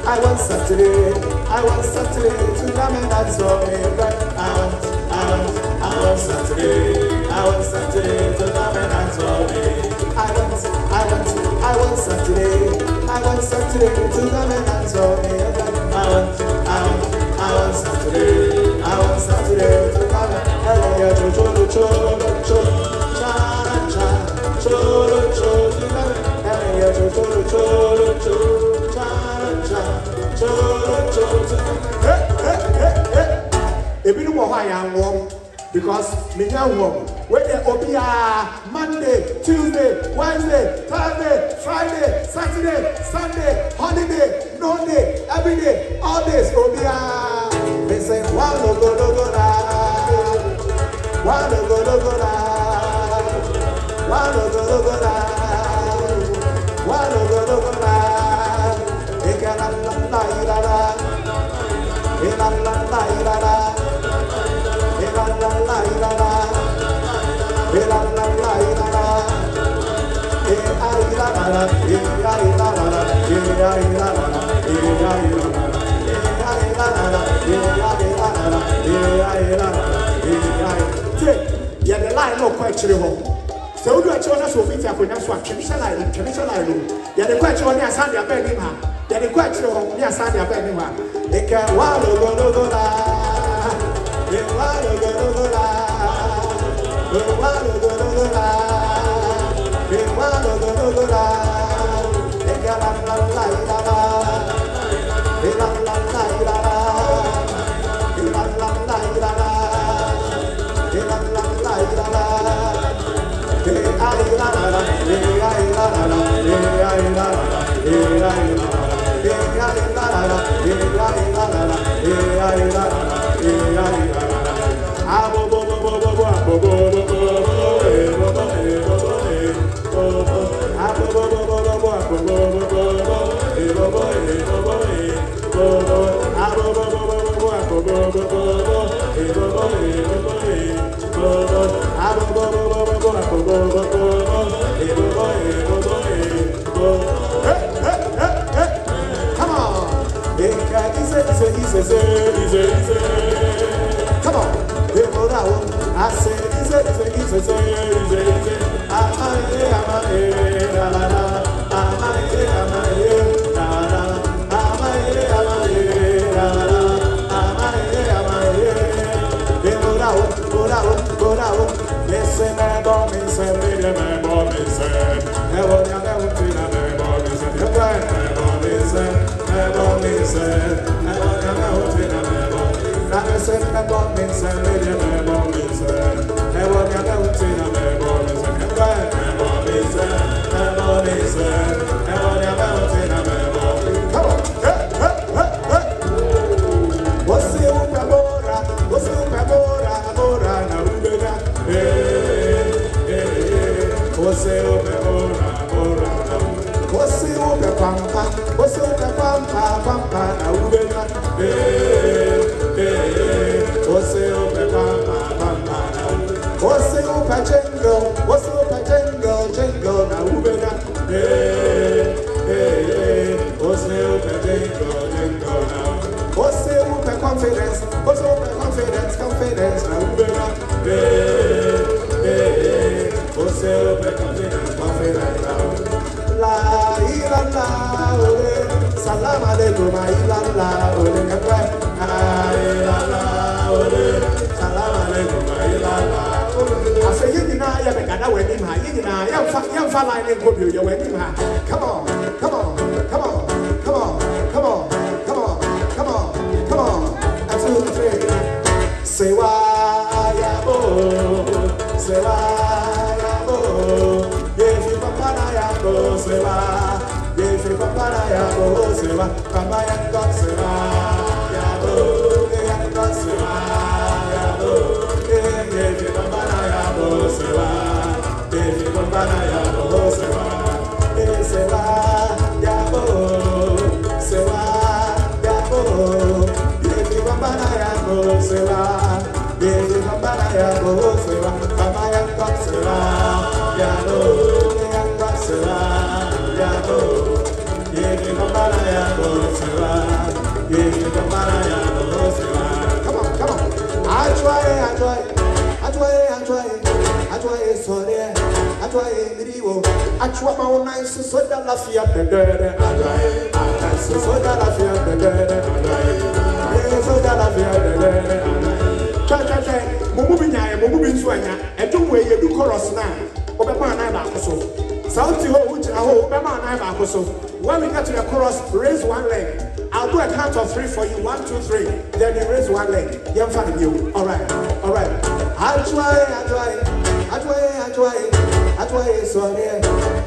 I want Saturday. I want Saturday to come and dance for me. I want Saturday. I want Saturday to come and dance for me. I want Saturday. I want Saturday to come and dance for me. why I'm warm. Because me young warm. When they open Monday, Tuesday, Wednesday, Thursday, Friday, Saturday, Sunday, holiday, no day, every day, all days open. They say one no go no go la, one no go no go la, one no go no go la, one no go no go la. Ekala la la la la, ekala la la la la, ekala la la la la. La la la la la, yeah, the line no quite true. So we do a chona so fit akona so atwemhye line, yeah, the quite chona ya sand ya be ni ha. Yeah, the quite chona ya sand ya be ni ha. E ka wa lo go lo go la. E wa lo go lo go la. We want to go to la. We want to go to la. La la la la la. La la la la la. La la la la la. La la la la la. Ay la la la. Ay la la la. Ay la la la. Ay la la la. Ay la la la. Ay la la la. Abo bo bo bo bo bo bo bo bo come on. Come on. I say, easy. When we get to the chorus, raise one leg. I'll do a count of 3 for you. 1, 2, 3. Then you raise one leg. You're fine with you. All right. I try, sorry. I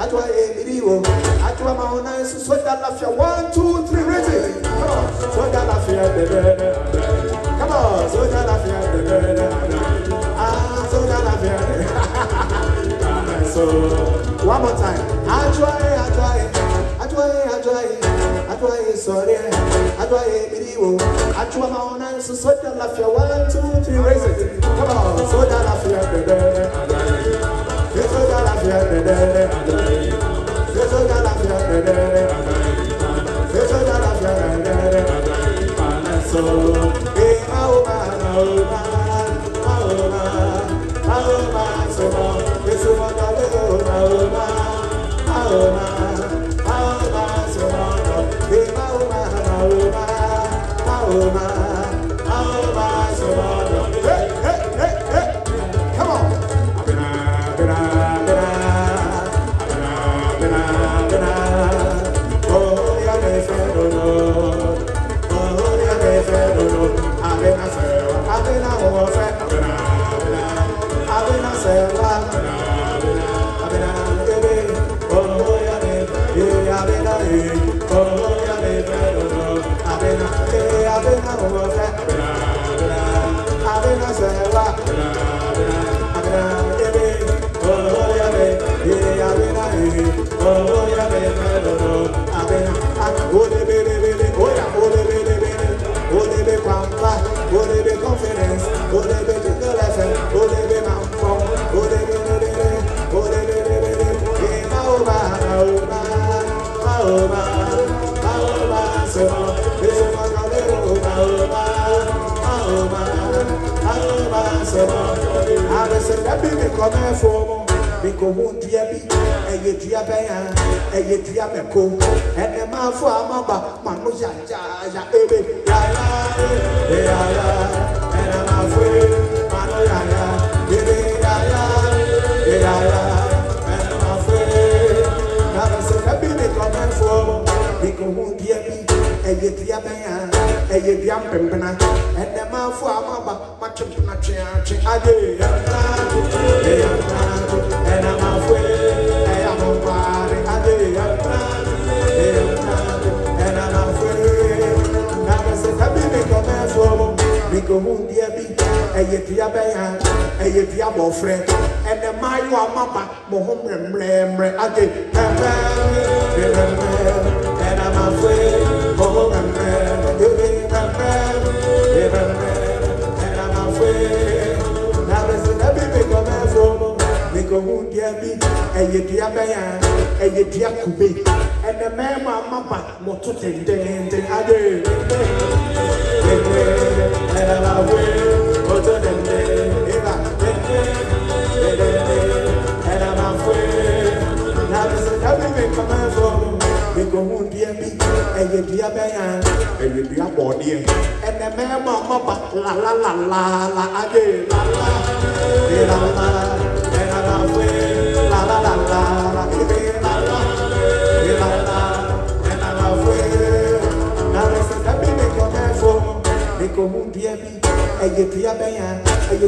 try, video. I try my own eyes. So that laugh you. 1, 2, 3. Raise it. Come on. So that laugh you. Come on. So that laugh you. So that laugh you. So one more time. I try, sorry. I try, video. I try my own eyes. So that laugh you. 1, 2, 3. Raise it. Come on. So that laugh you.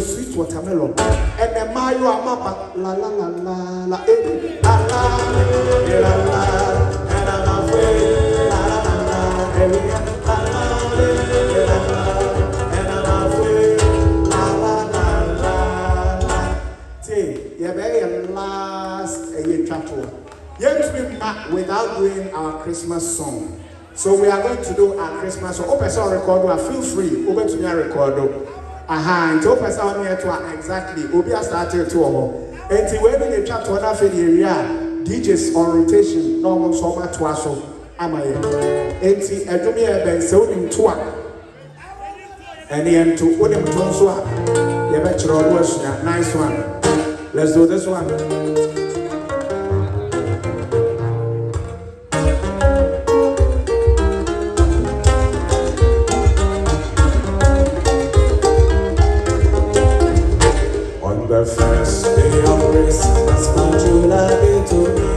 Sweet watermelon, and the mayo amapa, la la la la la, la la la la, and I'm afraid, la la la la, and I'm afraid, la la la la. Say, you're very last a year chapter. Yet we back without doing our Christmas song. So we are going to do our Christmas song. Open sound record, feel free. Open to me record. Aha, and open sound here to exactly. Obi has started to and when they chat to another area, DJs on rotation, normal summer to us. Am I? And see, I do me a band so in tour. And the end to William Tonswa. You bet your own words. Nice one. Let's do this one. The first day of Christmas, my true love gave to me,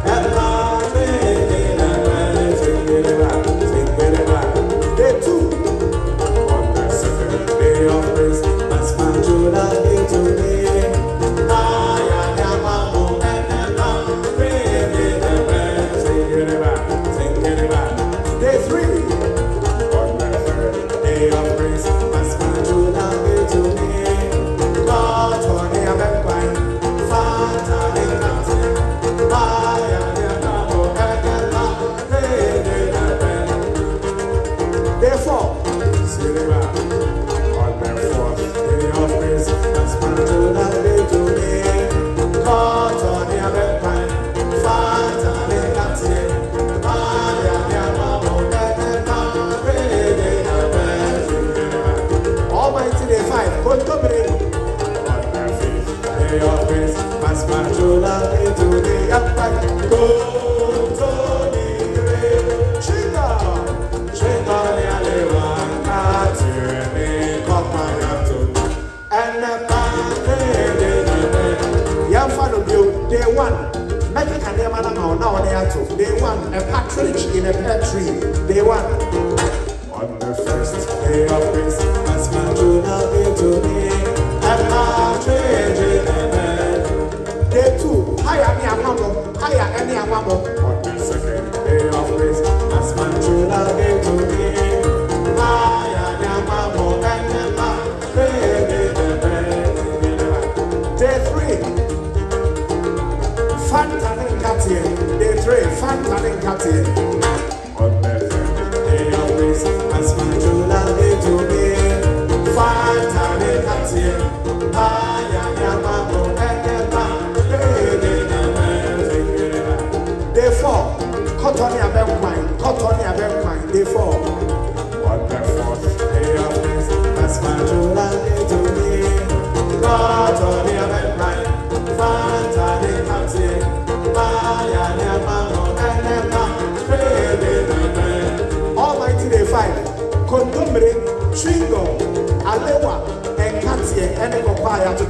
and my baby, sing it back, Young father, day one. Magic and their man now they are two. Day one, a partridge in a pear tree. Day one. On the first day of Christmas, my true love to me. A partridge in a pear. Day two, higher me a mammo, higher any a mammo. On the second day of Christmas, my true love to me. Higher me a mammo and a partridge in a pear. Day three. Fanta and Katia, day three, Fanta and Katia. On the third day of Christmas, my true love to me. Fanta and Katia, day four, Cotonia Bemquine, day four. On the fourth day of Christmas, my true love to me. Cotonia Bemquine, Fanta and Katia. Almighty day 5. Condombre, Tringo, Alewa, and Katia, and a papaya to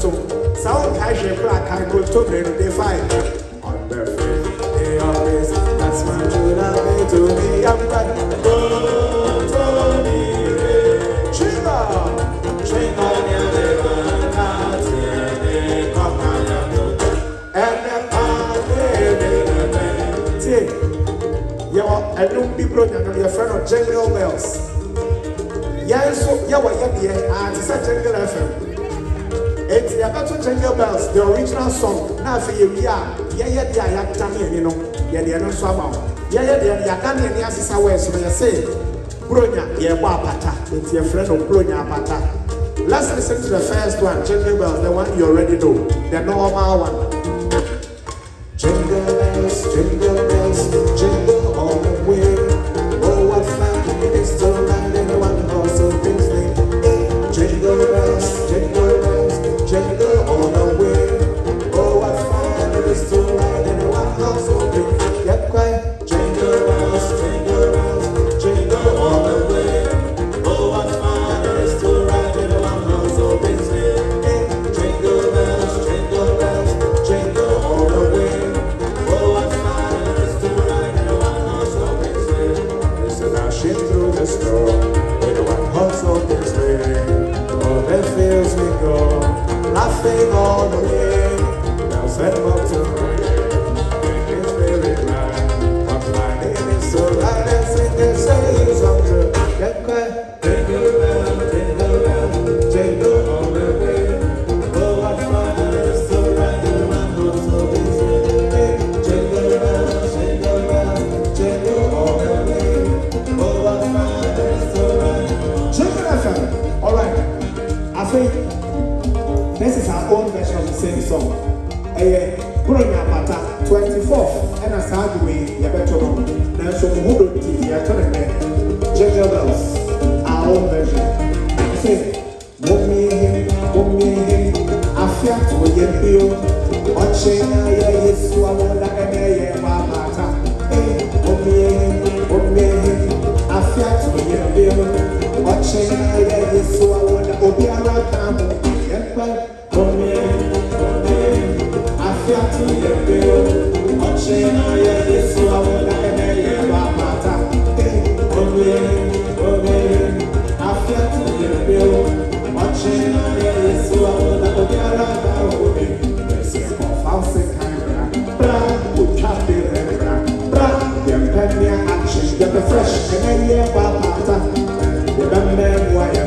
Sound Kaja Crack, I go to day 5. On the 5th day of this, that's my true love to me. I'm right. Tringo, Tringo, I don't be broken, your friend of Jingle Bells. Yes, yeah, what you and it's a Jingle FM. It's the about Jingle Bells, the original song. Now for you, yeah, Tammy, you know, yeah, no swam. Yeah, Tammy, and yes, I was when I say, Bronya, yeah, Wapata, it's your friend of Bronya Pata. Let's listen to the first one, Jingle Bells, the one you already know, the normal one. Jingle bells, jingle all the way. Oh, what fun it is to ride in one horse open sleigh. Jingle bells, jingle all the way. Oh, what fun it is to ride in one horse open. Get quiet. Jingle bells, jingle all the way. Oh, what fun it is to ride in one horse open sleigh. Jingle bells, jingle all the way. Through the storm, with one horse open sleigh. Oh, that feels me go, laughing all the way. Now set up to ring, it's very right. But my name is so light and sing and say something. Get quiet, jingle bell, jingle all the way. Oh, what fun it is to ride in one horse open sleigh. Jingle bell, jingle all the way. All right, I think this is our own version of the same song. Bronya Pata 24th, and a sad way, you better know. Now, so who don't teach you? Jingle Bells, our own version. I say, Mommy, I feel to get you. Watching, yes, you are one that I may have. Mommy, I feel to get you. Watching, yes, you are one that will be around. I feel to get you. Watching, yes, you are one that I may have. I feel to get you. Watching, yes, you are one that will be around. Let's say, false camera, put happy bra, get the fresh, and then you remember why you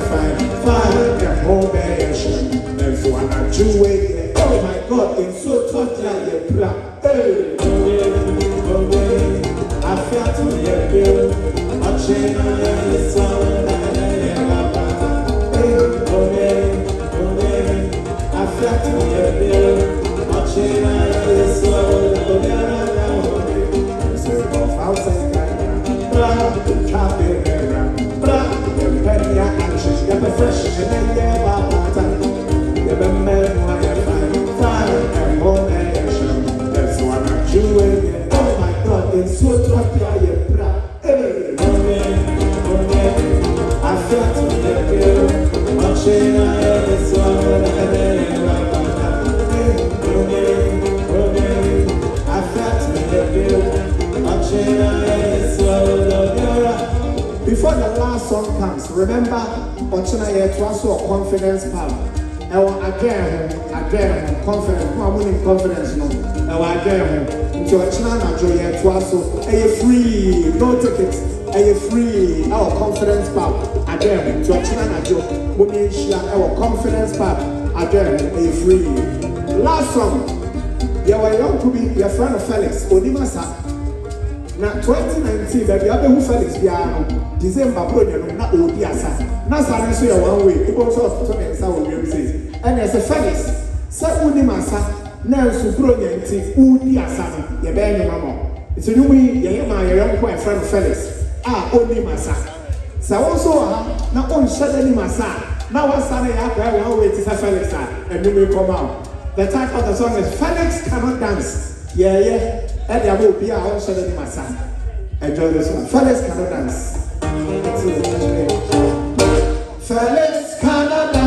fine, get home variation. There's one or two way. Oh my God, it's so tough like you bra. Hey, I feel to get bill. Watching this song, I feel to get bill. Watching this song, get the fresh and then you remember why you fine, and home action. That's one of you. Oh my God, it's so tough, hey, I feel to get you. Watching this one, remember Ochina here to also a confidence power. Again, confidence, confidence, no. Again, into Ochina na joy to also a free, no tickets, a free, our confidence power. Again, to Ochina na joy, our confidence power. Again, a free. Last song, you were young to be your friend of Felix, Onimasa. Now 2019, baby, I be Felix Piano. December project na Odiasa. Na sare so ya one way. People so to me say we say. And as a Felix, say Onimasa na so project Odiasa no. Ye be ni mama. It's a new way ye ma your young friend of Felix. Onimasa. Say also na on shade ni masa. Na one sare ya kwa one way to say Felix and you will come out. The title of the song is Felix Cannot Dance. Yeah. And there will be a whole shade in my son. Enjoy this one. Felix Cannot Dance. Felix Cannot Dance.